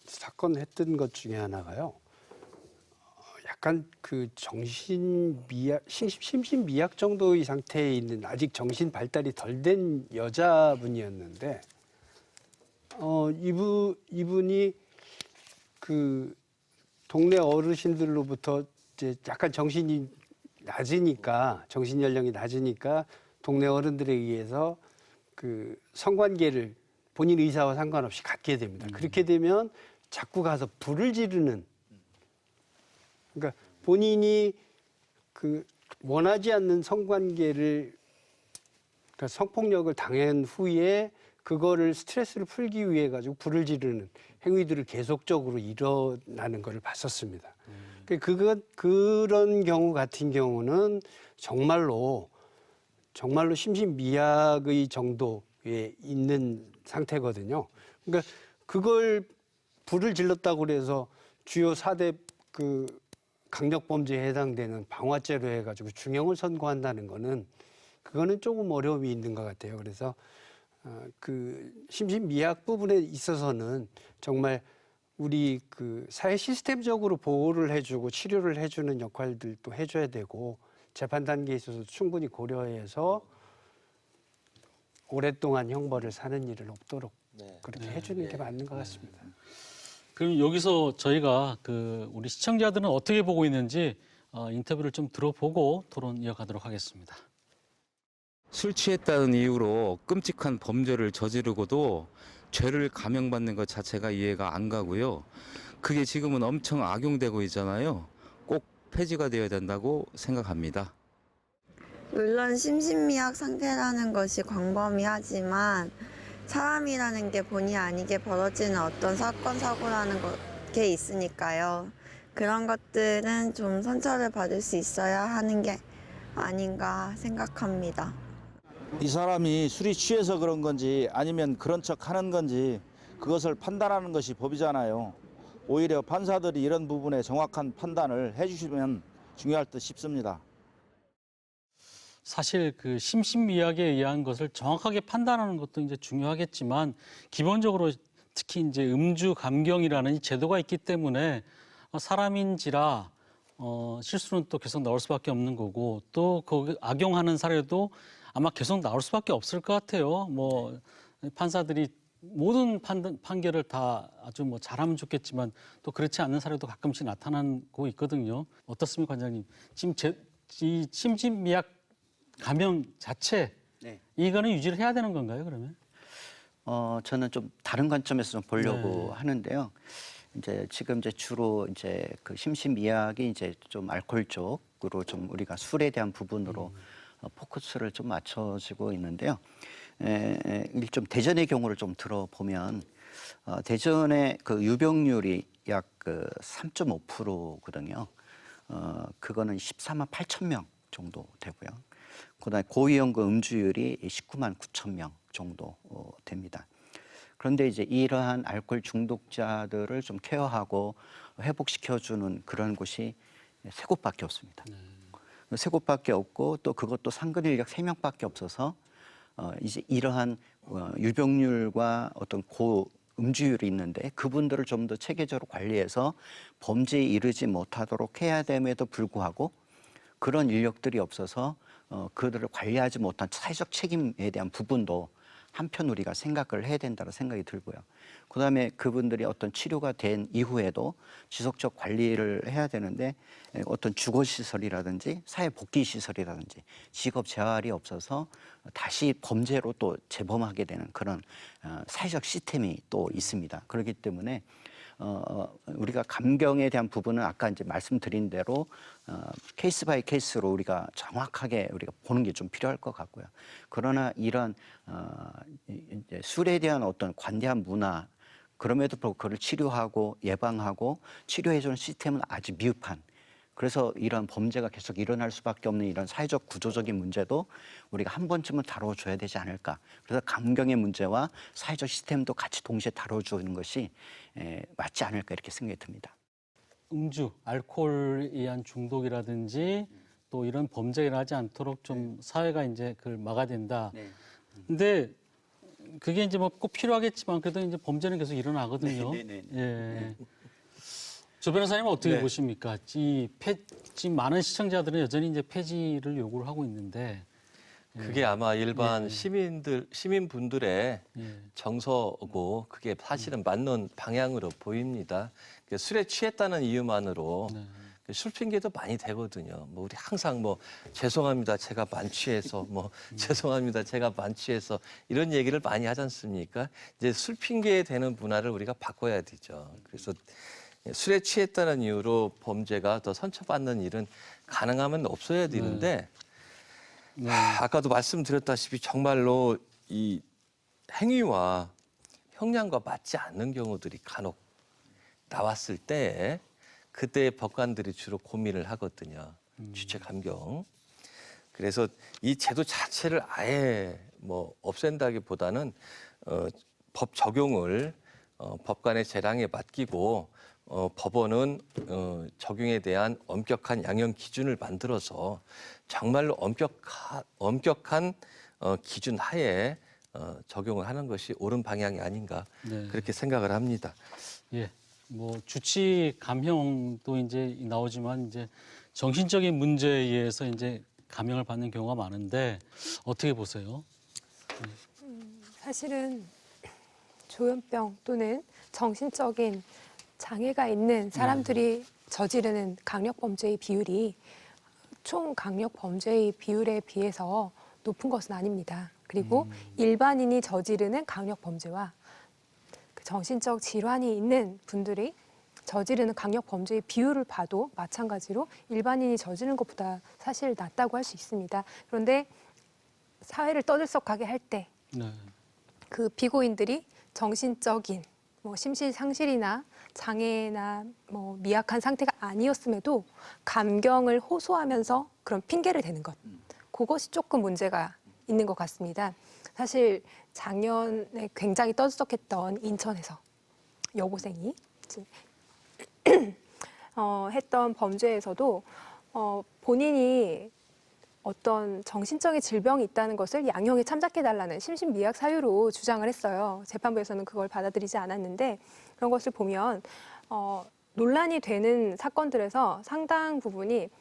사건 했던 것 중에 하나가요. 약간 그 심신미약 정도의 상태에 있는 아직 정신 발달이 덜 된 여자분이었는데, 이분이 그 동네 어르신들로부터 이제 약간 정신이 낮으니까, 정신 연령이 낮으니까 동네 어른들에 의해서 그 성관계를 본인 의사와 상관없이 갖게 됩니다. 그렇게 되면 자꾸 가서 불을 지르는, 그러니까 본인이 그 원하지 않는 성관계를, 그러니까 성폭력을 당한 후에 그거를 스트레스를 풀기 위해 가지고 불을 지르는 행위들을 계속적으로 일어나는 것을 봤었습니다. 그런 경우 같은 경우는 정말로 심신미약의 정도에 있는 상태거든요. 그러니까 그걸 불을 질렀다고 그래서 주요 4대 그 강력범죄에 해당되는 방화죄로 해가지고 중형을 선고한다는 거는 그거는 조금 어려움이 있는 것 같아요. 그래서 그 심신미약 부분에 있어서는 정말 우리 그 사회 시스템적으로 보호를 해주고 치료를 해주는 역할들도 해줘야 되고, 재판 단계에 있어서 충분히 고려해서 오랫동안 형벌을 사는 일은 없도록 그렇게 해주는 게 맞는 것 같습니다. 그럼 여기서 저희가 그 우리 시청자들은 어떻게 보고 있는지 인터뷰를 좀 들어보고 토론 이어가도록 하겠습니다. 술 취했다는 이유로 끔찍한 범죄를 저지르고도 죄를 감형받는 것 자체가 이해가 안 가고요. 그게 지금은 엄청 악용되고 있잖아요. 꼭 폐지가 되어야 된다고 생각합니다. 물론 심신미약 상태라는 것이 광범위하지만 사람이라는 게 본의 아니게 벌어지는 어떤 사건, 사고라는 게 있으니까요. 그런 것들은 좀 선처를 받을 수 있어야 하는 게 아닌가 생각합니다. 이 사람이 술이 취해서 그런 건지 아니면 그런 척 하는 건지 그것을 판단하는 것이 법이잖아요. 오히려 판사들이 이런 부분에 정확한 판단을 해주시면 중요할 듯 싶습니다. 사실 그 심신미약에 의한 것을 정확하게 판단하는 것도 이제 중요하겠지만, 기본적으로 특히 이제 음주 감경이라는 이 제도가 있기 때문에 사람인지라 실수는 또 계속 나올 수밖에 없는 거고, 또 그 악용하는 사례도 아마 계속 나올 수밖에 없을 것 같아요. 뭐 판사들이 모든 판결을 다 아주 뭐 잘하면 좋겠지만 또 그렇지 않는 사례도 가끔씩 나타나고 있거든요. 어떻습니까, 관장님? 지금 이 심신미약 감형 자체 이거는 유지를 해야 되는 건가요, 그러면? 저는 좀 다른 관점에서 좀 보려고 하는데요. 이제 지금 이제 주로 이제 그 심신미약이 이제 좀 알코올 쪽으로 좀 우리가 술에 대한 부분으로 포커스를 좀 맞춰지고 있는데요. 좀 대전의 경우를 좀 들어보면 대전의 그 유병률이 약 그 3.5%거든요. 그거는 14만 8천 명 정도 되고요. 그다음에 고위험군 음주율이 19만 9천 명 정도 됩니다. 그런데 이제 이러한 알코올 중독자들을 좀 케어하고 회복시켜주는 그런 곳이 세 곳밖에 없습니다. 세 곳밖에 없고 또 그것도 상근 인력 3명밖에 없어서 이제 이러한 유병률과 어떤 음주율이 있는데 그분들을 좀 더 체계적으로 관리해서 범죄에 이르지 못하도록 해야 됨에도 불구하고 그런 인력들이 없어서 그들을 관리하지 못한 사회적 책임에 대한 부분도 한편 우리가 생각을 해야 된다는 생각이 들고요. 그다음에 그분들이 어떤 치료가 된 이후에도 지속적 관리를 해야 되는데 어떤 주거시설이라든지 사회복귀시설이라든지 직업 재활이 없어서 다시 범죄로 또 재범하게 되는 그런 사회적 시스템이 또 있습니다. 그렇기 때문에 우리가 감경에 대한 부분은 아까 이제 말씀드린 대로 케이스 바이 케이스로 우리가 정확하게 우리가 보는 게 좀 필요할 것 같고요. 그러나 이런 이제 술에 대한 어떤 관대한 문화, 그럼에도 불구하고 그를 치료하고 예방하고 치료해주는 시스템은 아주 미흡한 그래서 이런 범죄가 계속 일어날 수밖에 없는 이런 사회적 구조적인 문제도 우리가 한 번쯤은 다뤄줘야 되지 않을까. 그래서 감경의 문제와 사회적 시스템도 같이 동시에 다뤄주는 것이 맞지 않을까 이렇게 생각이 듭니다. 음주, 알코올에 의한 중독이라든지 또 이런 범죄가 일어나지 않도록 좀 사회가 이제 그걸 막아야 된다. 근데 그게 이제 뭐 꼭 필요하겠지만 그래도 이제 범죄는 계속 일어나거든요. 예. 조 변호사님은 어떻게 보십니까? 지금 많은 시청자들은 여전히 이제 폐지를 요구를 하고 있는데 그게 아마 일반 시민분들의 정서고 그게 사실은 맞는 방향으로 보입니다. 술에 취했다는 이유만으로 술 핑계도 많이 대거든요. 뭐 우리 항상 뭐 죄송합니다, 제가 만취해서 뭐 죄송합니다, 제가 만취해서 이런 얘기를 많이 하지 않습니까? 이제 술 핑계 대는 문화를 우리가 바꿔야 되죠. 그래서 술에 취했다는 이유로 범죄가 더 선처받는 일은 가능하면 없어야 되는데 아까도 말씀드렸다시피 정말로 이 행위와 형량과 맞지 않는 경우들이 간혹 나왔을 때 그때 법관들이 주로 고민을 하거든요. 주체 감경. 그래서 이 제도 자체를 아예 뭐 없앤다기보다는 법 적용을 법관의 재량에 맡기고 법원은 적용에 대한 엄격한 양형 기준을 만들어서 정말로 엄격한 기준 하에 적용을 하는 것이 옳은 방향이 아닌가 그렇게 생각을 합니다. 예. 뭐 주치 감형도 이제 나오지만 이제 정신적인 문제에 의해서 이제 감형을 받는 경우가 많은데 어떻게 보세요? 사실은 조현병 또는 정신적인 장애가 있는 사람들이 저지르는 강력범죄의 비율이 총 강력범죄의 비율에 비해서 높은 것은 아닙니다. 그리고 일반인이 저지르는 강력범죄와 그 정신적 질환이 있는 분들이 저지르는 강력범죄의 비율을 봐도 마찬가지로 일반인이 저지르는 것보다 사실 낮다고 할 수 있습니다. 그런데 사회를 떠들썩하게 할 때 그 피고인들이 정신적인 뭐 심실상실이나 장애나 뭐 미약한 상태가 아니었음에도 감경을 호소하면서 그런 핑계를 대는 것, 그것이 조금 문제가 있는 것 같습니다. 사실 작년에 굉장히 떠들썩했던 인천에서 여고생이 했던 범죄에서도 본인이 어떤 정신적인 질병이 있다는 것을 양형에 참작해달라는 심신미약 사유로 주장을 했어요. 재판부에서는 그걸 받아들이지 않았는데 그런 것을 보면 논란이 되는 사건들에서 상당 부분이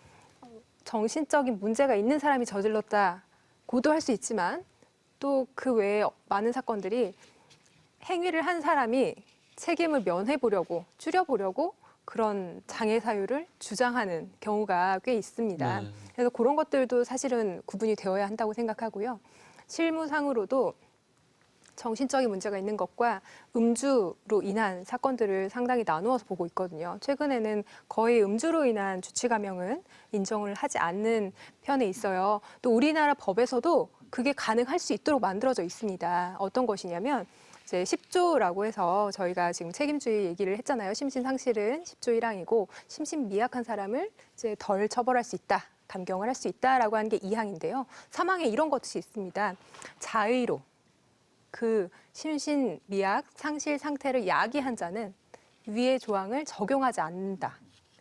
정신적인 문제가 있는 사람이 저질렀다고도 할 수 있지만 또 그 외에 많은 사건들이 행위를 한 사람이 책임을 면해보려고 줄여보려고 그런 장애 사유를 주장하는 경우가 꽤 있습니다. 그래서 그런 것들도 사실은 구분이 되어야 한다고 생각하고요. 실무상으로도 정신적인 문제가 있는 것과 음주로 인한 사건들을 상당히 나누어서 보고 있거든요. 최근에는 거의 음주로 인한 주치감형은 인정을 하지 않는 편에 있어요. 또 우리나라 법에서도 그게 가능할 수 있도록 만들어져 있습니다. 어떤 것이냐면 이제 10조라고 해서 저희가 지금 책임주의 얘기를 했잖아요. 심신상실은 10조 1항이고 심신미약한 사람을 이제 덜 처벌할 수 있다. 감경을 할 수 있다라고 하는 게 2항인데요. 3항에 이런 것이 있습니다. 자의로 그 심신미약 상실 상태를 야기한 자는 위의 조항을 적용하지 않는다.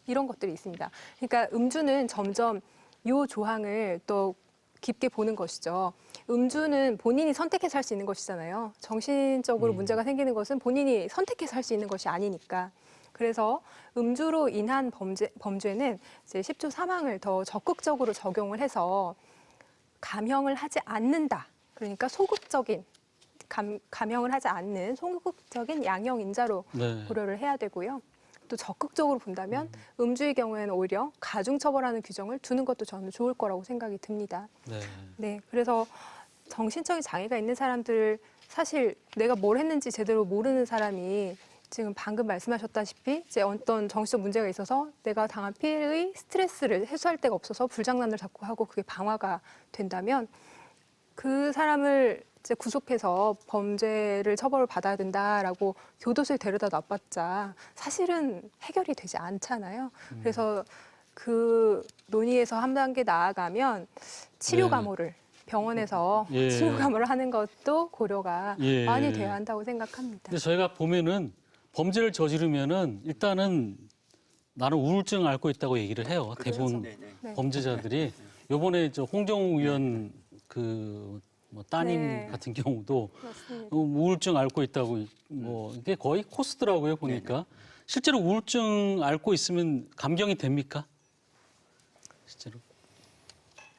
이런 것들이 있습니다. 그러니까 음주는 점점 이 조항을 또 깊게 보는 것이죠. 음주는 본인이 선택해서 할 수 있는 것이잖아요. 정신적으로 문제가 생기는 것은 본인이 선택해서 할 수 있는 것이 아니니까. 그래서 음주로 인한 범죄는 이제 10조 3항을 더 적극적으로 적용을 해서 감형을 하지 않는다. 그러니까 소극적인 감형을 하지 않는 소극적인 양형 인자로 고려를 해야 되고요. 또 적극적으로 본다면 음주의 경우에는 오히려 가중처벌하는 규정을 두는 것도 저는 좋을 거라고 생각이 듭니다. 네, 그래서 정신적인 장애가 있는 사람들 사실 내가 뭘 했는지 제대로 모르는 사람이 지금 방금 말씀하셨다시피 이제 어떤 정신적 문제가 있어서 내가 당한 피해의 스트레스를 해소할 데가 없어서 불장난을 자꾸 하고 그게 방화가 된다면 그 사람을 이제 구속해서 범죄를 처벌을 받아야 된다라고 교도소에 데려다 놔봤자 사실은 해결이 되지 않잖아요. 그래서 그 논의에서 한 단계 나아가면 치료 네. 감호를 병원에서 예. 치료 감호를 하는 것도 고려가 예. 많이 돼야 한다고 생각합니다. 근데 저희가 보면은 범죄를 저지르면은 일단은 나는 우울증을 앓고 있다고 얘기를 해요. 대부분 네. 범죄자들이 요번에 저 홍정욱 의원 그 뭐 따님 네. 같은 경우도 그렇습니다. 우울증 앓고 있다고 뭐 이게 거의 코스더라고요 보니까. 실제로 우울증 앓고 있으면 감경이 됩니까? 실제로.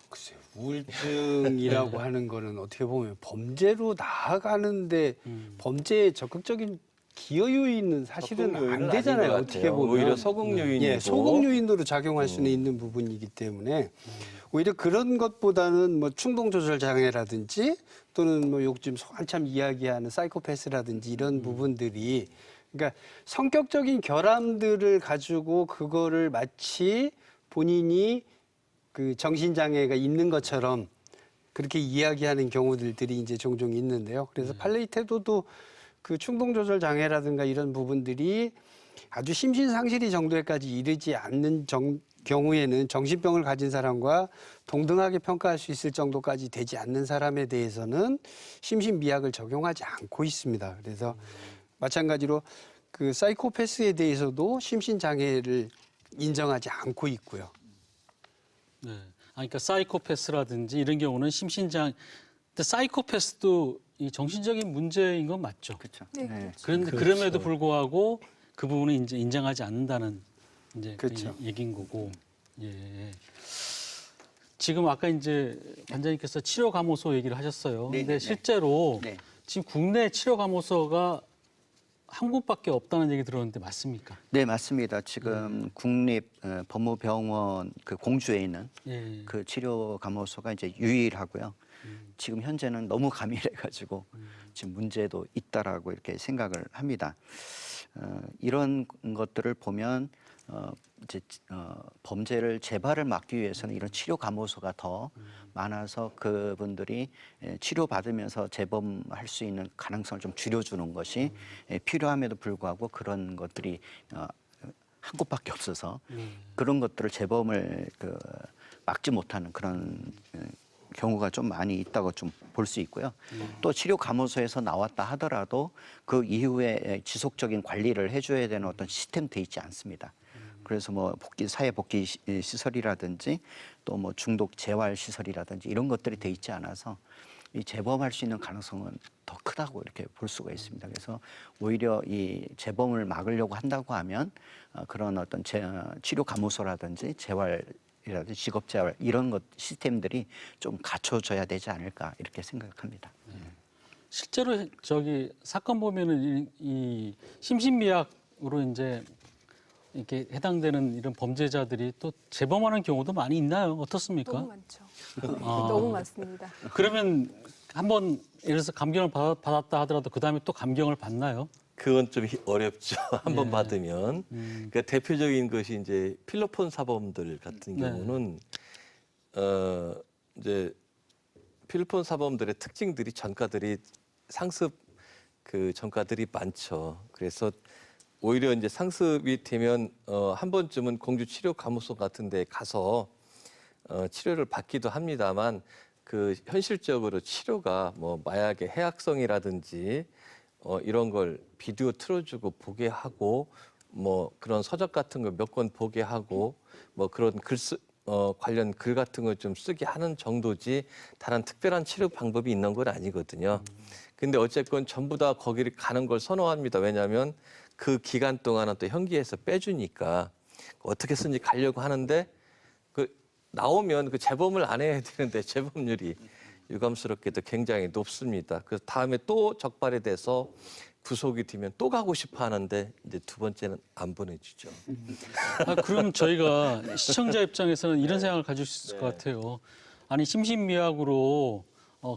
글쎄요. 우울증이라고 하는 거는 어떻게 보면 범죄로 나아가는데 범죄에 적극적인 기여 요인은 사실은 적극 요인은 안 되잖아요. 아닌 것 어떻게 같아요. 보면 오히려 소극 요인이고. 예, 소극 요인으로 작용할 수는 있는 부분이기 때문에 오히려 그런 것보다는 뭐 충동 조절 장애라든지 또는 뭐 요즘 한참 이야기하는 사이코패스라든지 이런 부분들이 그러니까 성격적인 결함들을 가지고 그거를 마치 본인이 그 정신장애가 있는 것처럼 그렇게 이야기하는 경우들이 이제 종종 있는데요. 그래서 판례 태도도 그 충동 조절 장애라든가 이런 부분들이 아주 심신상실이 정도에까지 이르지 않는 경우에는 정신병을 가진 사람과 동등하게 평가할 수 있을 정도까지 되지 않는 사람에 대해서는 심신미약을 적용하지 않고 있습니다. 그래서 마찬가지로 그 사이코패스에 대해서도 심신장애를 인정하지 않고 있고요. 네. 그러니까 사이코패스라든지 이런 경우는 심신장. 근데 사이코패스도 이 정신적인 문제인 건 맞죠. 그렇죠. 네. 그런데 그럼에도 불구하고 그 부분을 이제 인정하지 않는다는 이제 그렇죠. 그 얘기인 거고. 예. 지금 아까 이제 관장님께서 치료 감호소 얘기를 하셨어요. 네, 근데 네, 실제로 네. 지금 국내 치료 감호소가 한 곳밖에 없다는 얘기 들었는데 맞습니까? 네, 맞습니다. 지금 국립 법무병원 그 공주에 있는 예. 그 치료 감호소가 이제 유일하고요. 지금 현재는 너무 가밀해가지고 지금 문제도 있다라고 이렇게 생각을 합니다. 이런 것들을 보면 이제 범죄를 재발을 막기 위해서는 이런 치료 감호소가 더 많아서 그분들이 치료 받으면서 재범할 수 있는 가능성을 좀 줄여주는 것이 필요함에도 불구하고 그런 것들이 한 곳밖에 없어서 그런 것들을 재범을 막지 못하는 그런 경우가 좀 많이 있다고 좀 볼 수 있고요. 또 치료 감호소에서 나왔다 하더라도 그 이후에 지속적인 관리를 해줘야 되는 어떤 시스템 돼 있지 않습니다. 그래서 뭐 사회 복귀 시설이라든지 또 뭐 중독 재활 시설이라든지 이런 것들이 돼 있지 않아서 이 재범할 수 있는 가능성은 더 크다고 이렇게 볼 수가 있습니다. 그래서 오히려 이 재범을 막으려고 한다고 하면 그런 어떤 치료 감호소라든지 재활이라든지 직업재활 이런 것 시스템들이 좀 갖춰져야 되지 않을까 이렇게 생각합니다. 실제로 저기 사건 보면은 이 심신미약으로 이제 이렇게 해당되는 이런 범죄자들이 또 재범하는 경우도 많이 있나요? 어떻습니까? 너무 많죠. 너무 많습니다. 그러면 한번 예를 들어서 감경을 받았다 하더라도 그 다음에 또 감경을 받나요? 그건 좀 어렵죠. 한번 예. 받으면. 그러니까 대표적인 것이 이제 필로폰 사범들 같은 네. 경우는 이제 필로폰 사범들의 특징들이 전과들이 상습 그 전과들이 많죠. 그래서 오히려 이제 상습이 되면 한 번쯤은 공주 치료 감호소 같은 데 가서 치료를 받기도 합니다만 그 현실적으로 치료가 뭐 마약의 해악성이라든지 이런 걸 비디오 틀어주고 보게 하고 뭐 그런 서적 같은 거 몇 권 보게 하고 뭐 그런 관련 글 같은 걸 좀 쓰게 하는 정도지 다른 특별한 치료 방법이 있는 건 아니거든요. 근데 어쨌건 전부 다 거기를 가는 걸 선호합니다. 왜냐하면 그 기간 동안은 또 형기에서 빼주니까 어떻게 쓰는지 가려고 하는데 그 나오면 그 재범을 안 해야 되는데 재범률이 유감스럽게도 굉장히 높습니다. 그래서 다음에 또 적발이 돼서 구속이 되면 또 가고 싶어 하는데 이제 두 번째는 안 보내주죠. 그럼 저희가 시청자 입장에서는 이런 생각을 가질 수 있을 것 같아요. 아니 심신미약으로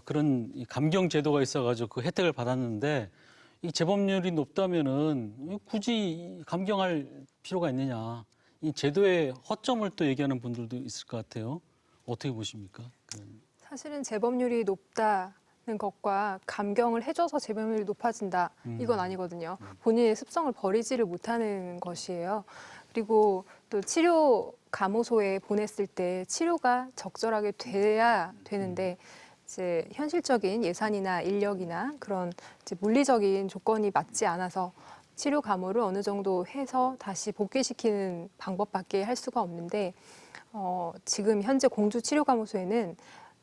그런 이 감경 제도가 있어가지고 그 혜택을 받았는데 이 재범률이 높다면은 굳이 감경할 필요가 있느냐? 이 제도의 허점을 또 얘기하는 분들도 있을 것 같아요. 어떻게 보십니까? 사실은 재범률이 높다는 것과 감경을 해줘서 재범률이 높아진다 이건 아니거든요. 본인의 습성을 버리지를 못하는 것이에요. 그리고 또 치료 감호소에 보냈을 때 치료가 적절하게 돼야 되는데 이제 현실적인 예산이나 인력이나 그런 이제 물리적인 조건이 맞지 않아서 치료 감호를 어느 정도 해서 다시 복귀시키는 방법밖에 할 수가 없는데 지금 현재 공주 치료감호소에는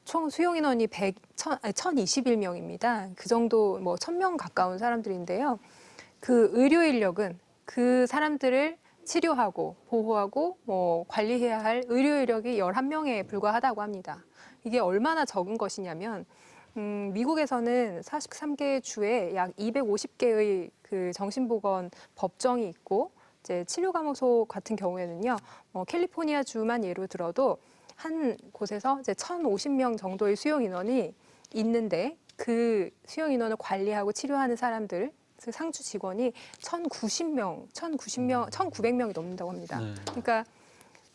총 수용 인원이 1,021명입니다. 그 정도 뭐 1,000명 가까운 사람들인데요. 그 의료 인력은 그 사람들을 치료하고 보호하고 뭐 관리해야 할 의료 인력이 11명에 불과하다고 합니다. 이게 얼마나 적은 것이냐면 미국에서는 43개 주에 약 250개의 그 정신보건 법정이 있고 이제 치료감호소 같은 경우에는요, 캘리포니아 주만 예로 들어도 한 곳에서 이제 1,050명 정도의 수용 인원이 있는데 그 수용 인원을 관리하고 치료하는 사람들, 그 상주 직원이 1,900명이 넘는다고 합니다. 네. 그러니까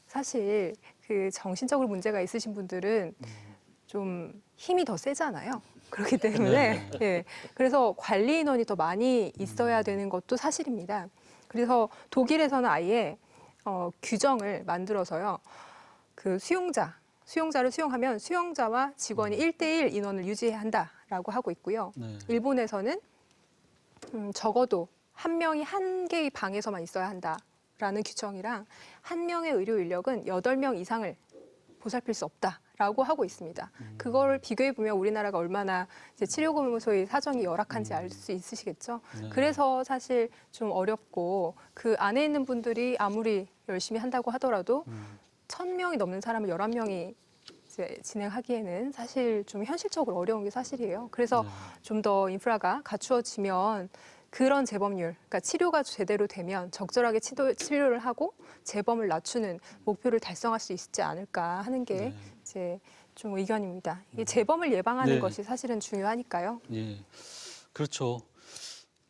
사실 그 정신적으로 문제가 있으신 분들은 좀 힘이 더 세잖아요. 그렇기 때문에 예, 그래서 관리 인원이 더 많이 있어야 되는 것도 사실입니다. 그래서 독일에서는 아예 규정을 만들어서요. 그 수용자를 수용하면 수용자와 직원이 1대1 인원을 유지해야 한다라고 하고 있고요. 네. 일본에서는 적어도 한 명이 한 개의 방에서만 있어야 한다라는 규정이랑 한 명의 의료 인력은 8명 이상을 보살필 수 없다라고 하고 있습니다. 그걸 비교해 보면 우리나라가 얼마나 이제 치료감호소의 사정이 열악한지 알 수 있으시겠죠. 네. 그래서 사실 좀 어렵고 그 안에 있는 분들이 아무리 열심히 한다고 하더라도 1,000명이 넘는 사람을 11명이 이제 진행하기에는 사실 좀 현실적으로 어려운 게 사실이에요. 그래서 네. 좀 더 인프라가 갖추어지면 그런 재범률, 그러니까 치료가 제대로 되면 적절하게 치료를 하고 재범을 낮추는 목표를 달성할 수 있지 않을까 하는 게 네. 이제 좀 의견입니다. 이게 재범을 예방하는 네. 것이 사실은 중요하니까요. 예, 그렇죠.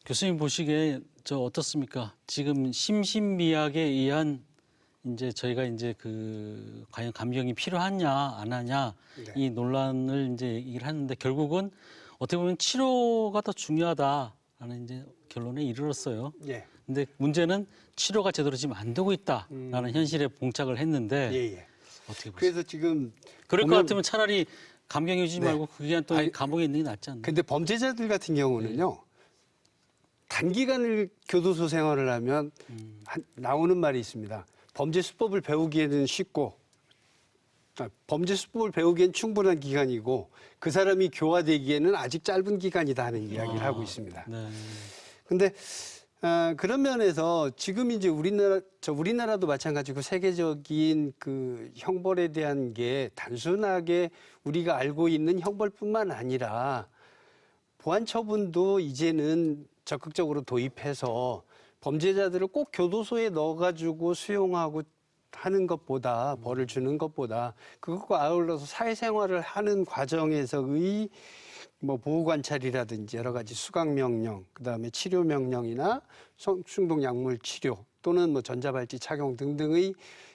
교수님 보시기에 저 어떻습니까? 지금 심신미약에 의한 이제 저희가 이제 그 과연 감경이 필요하냐 안 하냐 네. 이 논란을 이제 얘기를 하는데 결국은 어떻게 보면 치료가 더 중요하다라는 이제 결론에 이르렀어요. 예. 근데 문제는 치료가 제대로 지금 안 되고 있다라는 현실에 봉착을 했는데 예. 어떻게 보세요? 그래서 지금 그럴 것 보면- 같으면 차라리 감경해 주지 네. 말고 그 기간 동안 감옥에 있는 게 낫지 않나? 근데 범죄자들 같은 경우는요. 단기간을 교도소 생활을 하면 나오는 말이 있습니다. 범죄 수법을 배우기에는 쉽고 범죄 수법을 배우기엔 충분한 기간이고 그 사람이 교화되기에는 아직 짧은 기간이다 하는 이야기를 하고 있습니다. 네. 근데 그런 면에서 지금 이제 우리나라도 마찬가지고 세계적인 그 형벌에 대한 게 단순하게 우리가 알고 있는 형벌뿐만 아니라 보안 처분도 이제는 적극적으로 도입해서 범죄자들을 꼭 교도소에 넣어가지고 수용하고 하는 것보다 벌을 주는 것보다 그것과 아울러서 사회생활을 하는 과정에서의 뭐 보호관찰이라든지 여러 가지 수강명령, 그다음에 치료명령이나 성중독 약물 치료 또는 뭐 전자발찌 착용 등등의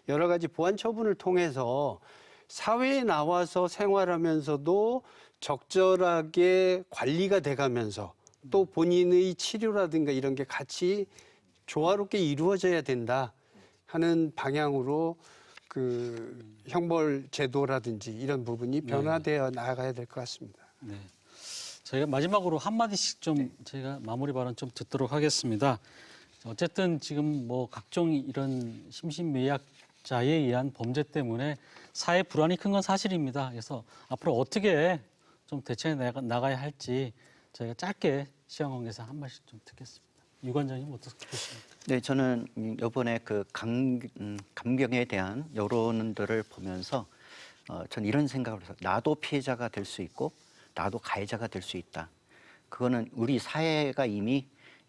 여러 가지 보안 처분을 통해서 사회에 나와서 생활하면서도 적절하게 관리가 돼가면서 또 본인의 치료라든가 이런 게 같이 조화롭게 이루어져야 된다 하는 방향으로 그 형벌 제도라든지 이런 부분이 변화되어 나아가야 될 것 같습니다. 네. 저희가 마지막으로 한마디씩 좀 저희가 마무리 발언 좀 듣도록 하겠습니다. 어쨌든 지금 뭐 각종 이런 심신미약자에 의한 범죄 때문에 사회 불안이 큰 건 사실입니다. 그래서 앞으로 어떻게 좀 대처해 나가야 할지 저희가 짧게 시간 관계에서 한 말씩 좀 듣겠습니다. 유관장님 어떻게 보십니까? 네, 저는 이번에 그 감경에 대한 여론들을 보면서 저는 이런 생각을 해서 나도 피해자가 될 수 있고 나도 가해자가 될 수 있다. 그거는 우리 사회가 이미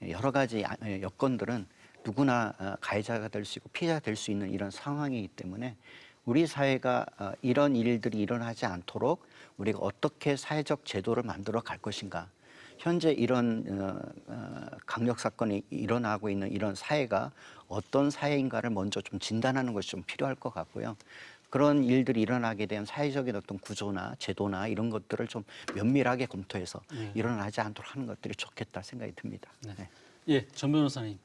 여러 가지 여건들은 누구나 가해자가 될 수 있고 피해자가 될 수 있는 이런 상황이기 때문에 우리 사회가 이런 일들이 일어나지 않도록 우리가 어떻게 사회적 제도를 만들어 갈 것인가. 현재 이런 강력 사건이 일어나고 있는 이런 사회가 어떤 사회인가를 먼저 좀 진단하는 것이 좀 필요할 것 같고요. 그런 일들이 일어나게 되면 사회적인 어떤 구조나 제도나 이런 것들을 좀 면밀하게 검토해서 일어나지 않도록 하는 것들이 좋겠다 생각이 듭니다. 네. 네. 예, 전 변호사님.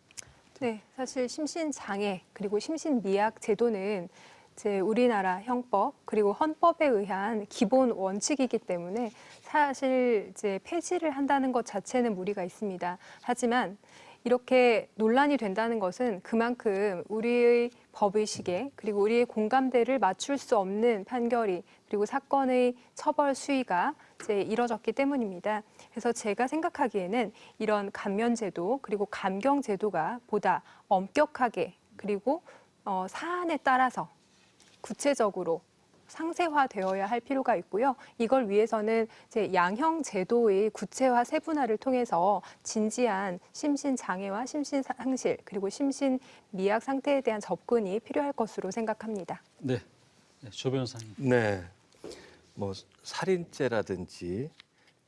네, 사실 심신장애 그리고 심신미약 제도는 이제 우리나라 형법 그리고 헌법에 의한 기본 원칙이기 때문에 사실 이제 폐지를 한다는 것 자체는 무리가 있습니다. 하지만 이렇게 논란이 된다는 것은 그만큼 우리의 법의식에 그리고 우리의 공감대를 맞출 수 없는 판결이 그리고 사건의 처벌 수위가 이제 이뤄졌기 때문입니다. 그래서 제가 생각하기에는 이런 감면제도 그리고 감경제도가 보다 엄격하게 그리고 사안에 따라서 구체적으로 상세화되어야 할 필요가 있고요. 이걸 위해서는 이제 양형 제도의 구체화 세분화를 통해서 진지한 심신 장애와 심신 상실 그리고 심신 미약 상태에 대한 접근이 필요할 것으로 생각합니다. 네, 조 변호사님. 네, 뭐 살인죄라든지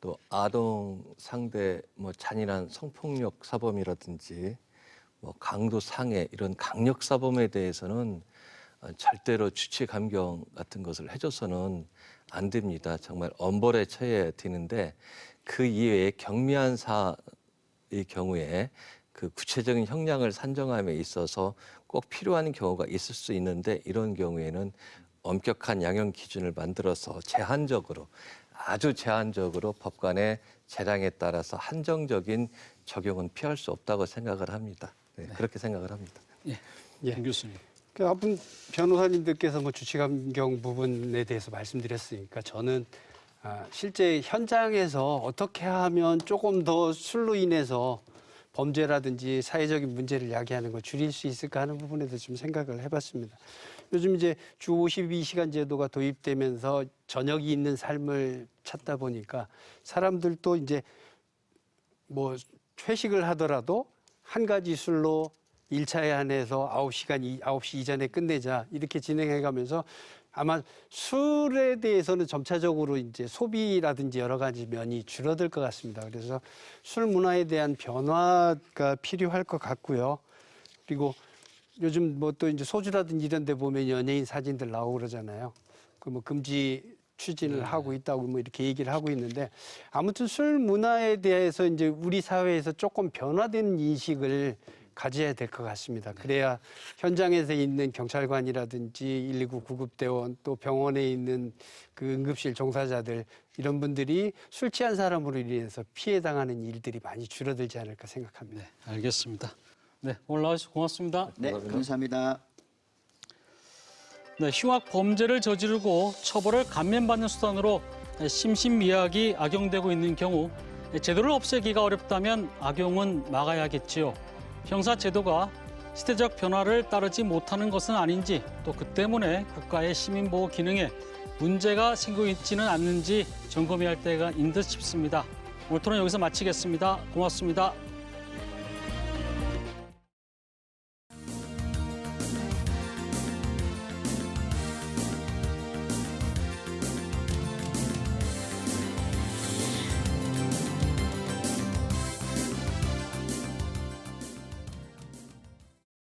또 아동 상대 뭐 잔인한 성폭력 사범이라든지 뭐 강도 상해 이런 강력 사범에 대해서는 절대로 주치 감경 같은 것을 해줘서는 안 됩니다. 정말 엄벌에 처해야 되는데 그 이외에 경미한 사의 경우에 그 구체적인 형량을 산정함에 있어서 꼭 필요한 경우가 있을 수 있는데 이런 경우에는 엄격한 양형 기준을 만들어서 제한적으로 아주 제한적으로 법관의 재량에 따라서 한정적인 적용은 피할 수 없다고 생각을 합니다. 네, 그렇게 생각을 합니다. 김 교수님. 앞은 변호사님들께서 뭐 주치감경 부분에 대해서 말씀드렸으니까 저는 실제 현장에서 어떻게 하면 조금 더 술로 인해서 범죄라든지 사회적인 문제를 야기하는 걸 줄일 수 있을까 하는 부분에 대해서 좀 생각을 해봤습니다. 요즘 이제 주 52시간 제도가 도입되면서 저녁이 있는 삶을 찾다 보니까 사람들도 이제 뭐 회식을 하더라도 한 가지 술로 1차에 한해서 9시 이전에 끝내자 이렇게 진행해 가면서 아마 술에 대해서는 점차적으로 이제 소비라든지 여러 가지 면이 줄어들 것 같습니다. 그래서 술 문화에 대한 변화가 필요할 것 같고요. 그리고 요즘 뭐 또 이제 소주라든지 이런 데 보면 연예인 사진들 나오고 그러잖아요. 그 뭐 금지 추진을 하고 있다고 뭐 이렇게 얘기를 하고 있는데 아무튼 술 문화에 대해서 이제 우리 사회에서 조금 변화된 인식을 가져야 될 것 같습니다. 그래야 현장에서 있는 경찰관이라든지 119 구급대원 또 병원에 있는 그 응급실 종사자들 이런 분들이 술 취한 사람으로 인해서 피해 당하는 일들이 많이 줄어들지 않을까 생각합니다. 네, 알겠습니다. 네, 오늘 나와주셔서 고맙습니다. 네, 감사합니다. 네, 흉악 범죄를 저지르고 처벌을 감면받는 수단으로 심신미약이 악용되고 있는 경우 제도를 없애기가 어렵다면 악용은 막아야겠지요. 형사제도가 시대적 변화를 따르지 못하는 것은 아닌지 또 그 때문에 국가의 시민보호 기능에 문제가 생기고 있지는 않는지 점검해야 할 때가 있는 듯 싶습니다. 오늘 토론 여기서 마치겠습니다. 고맙습니다.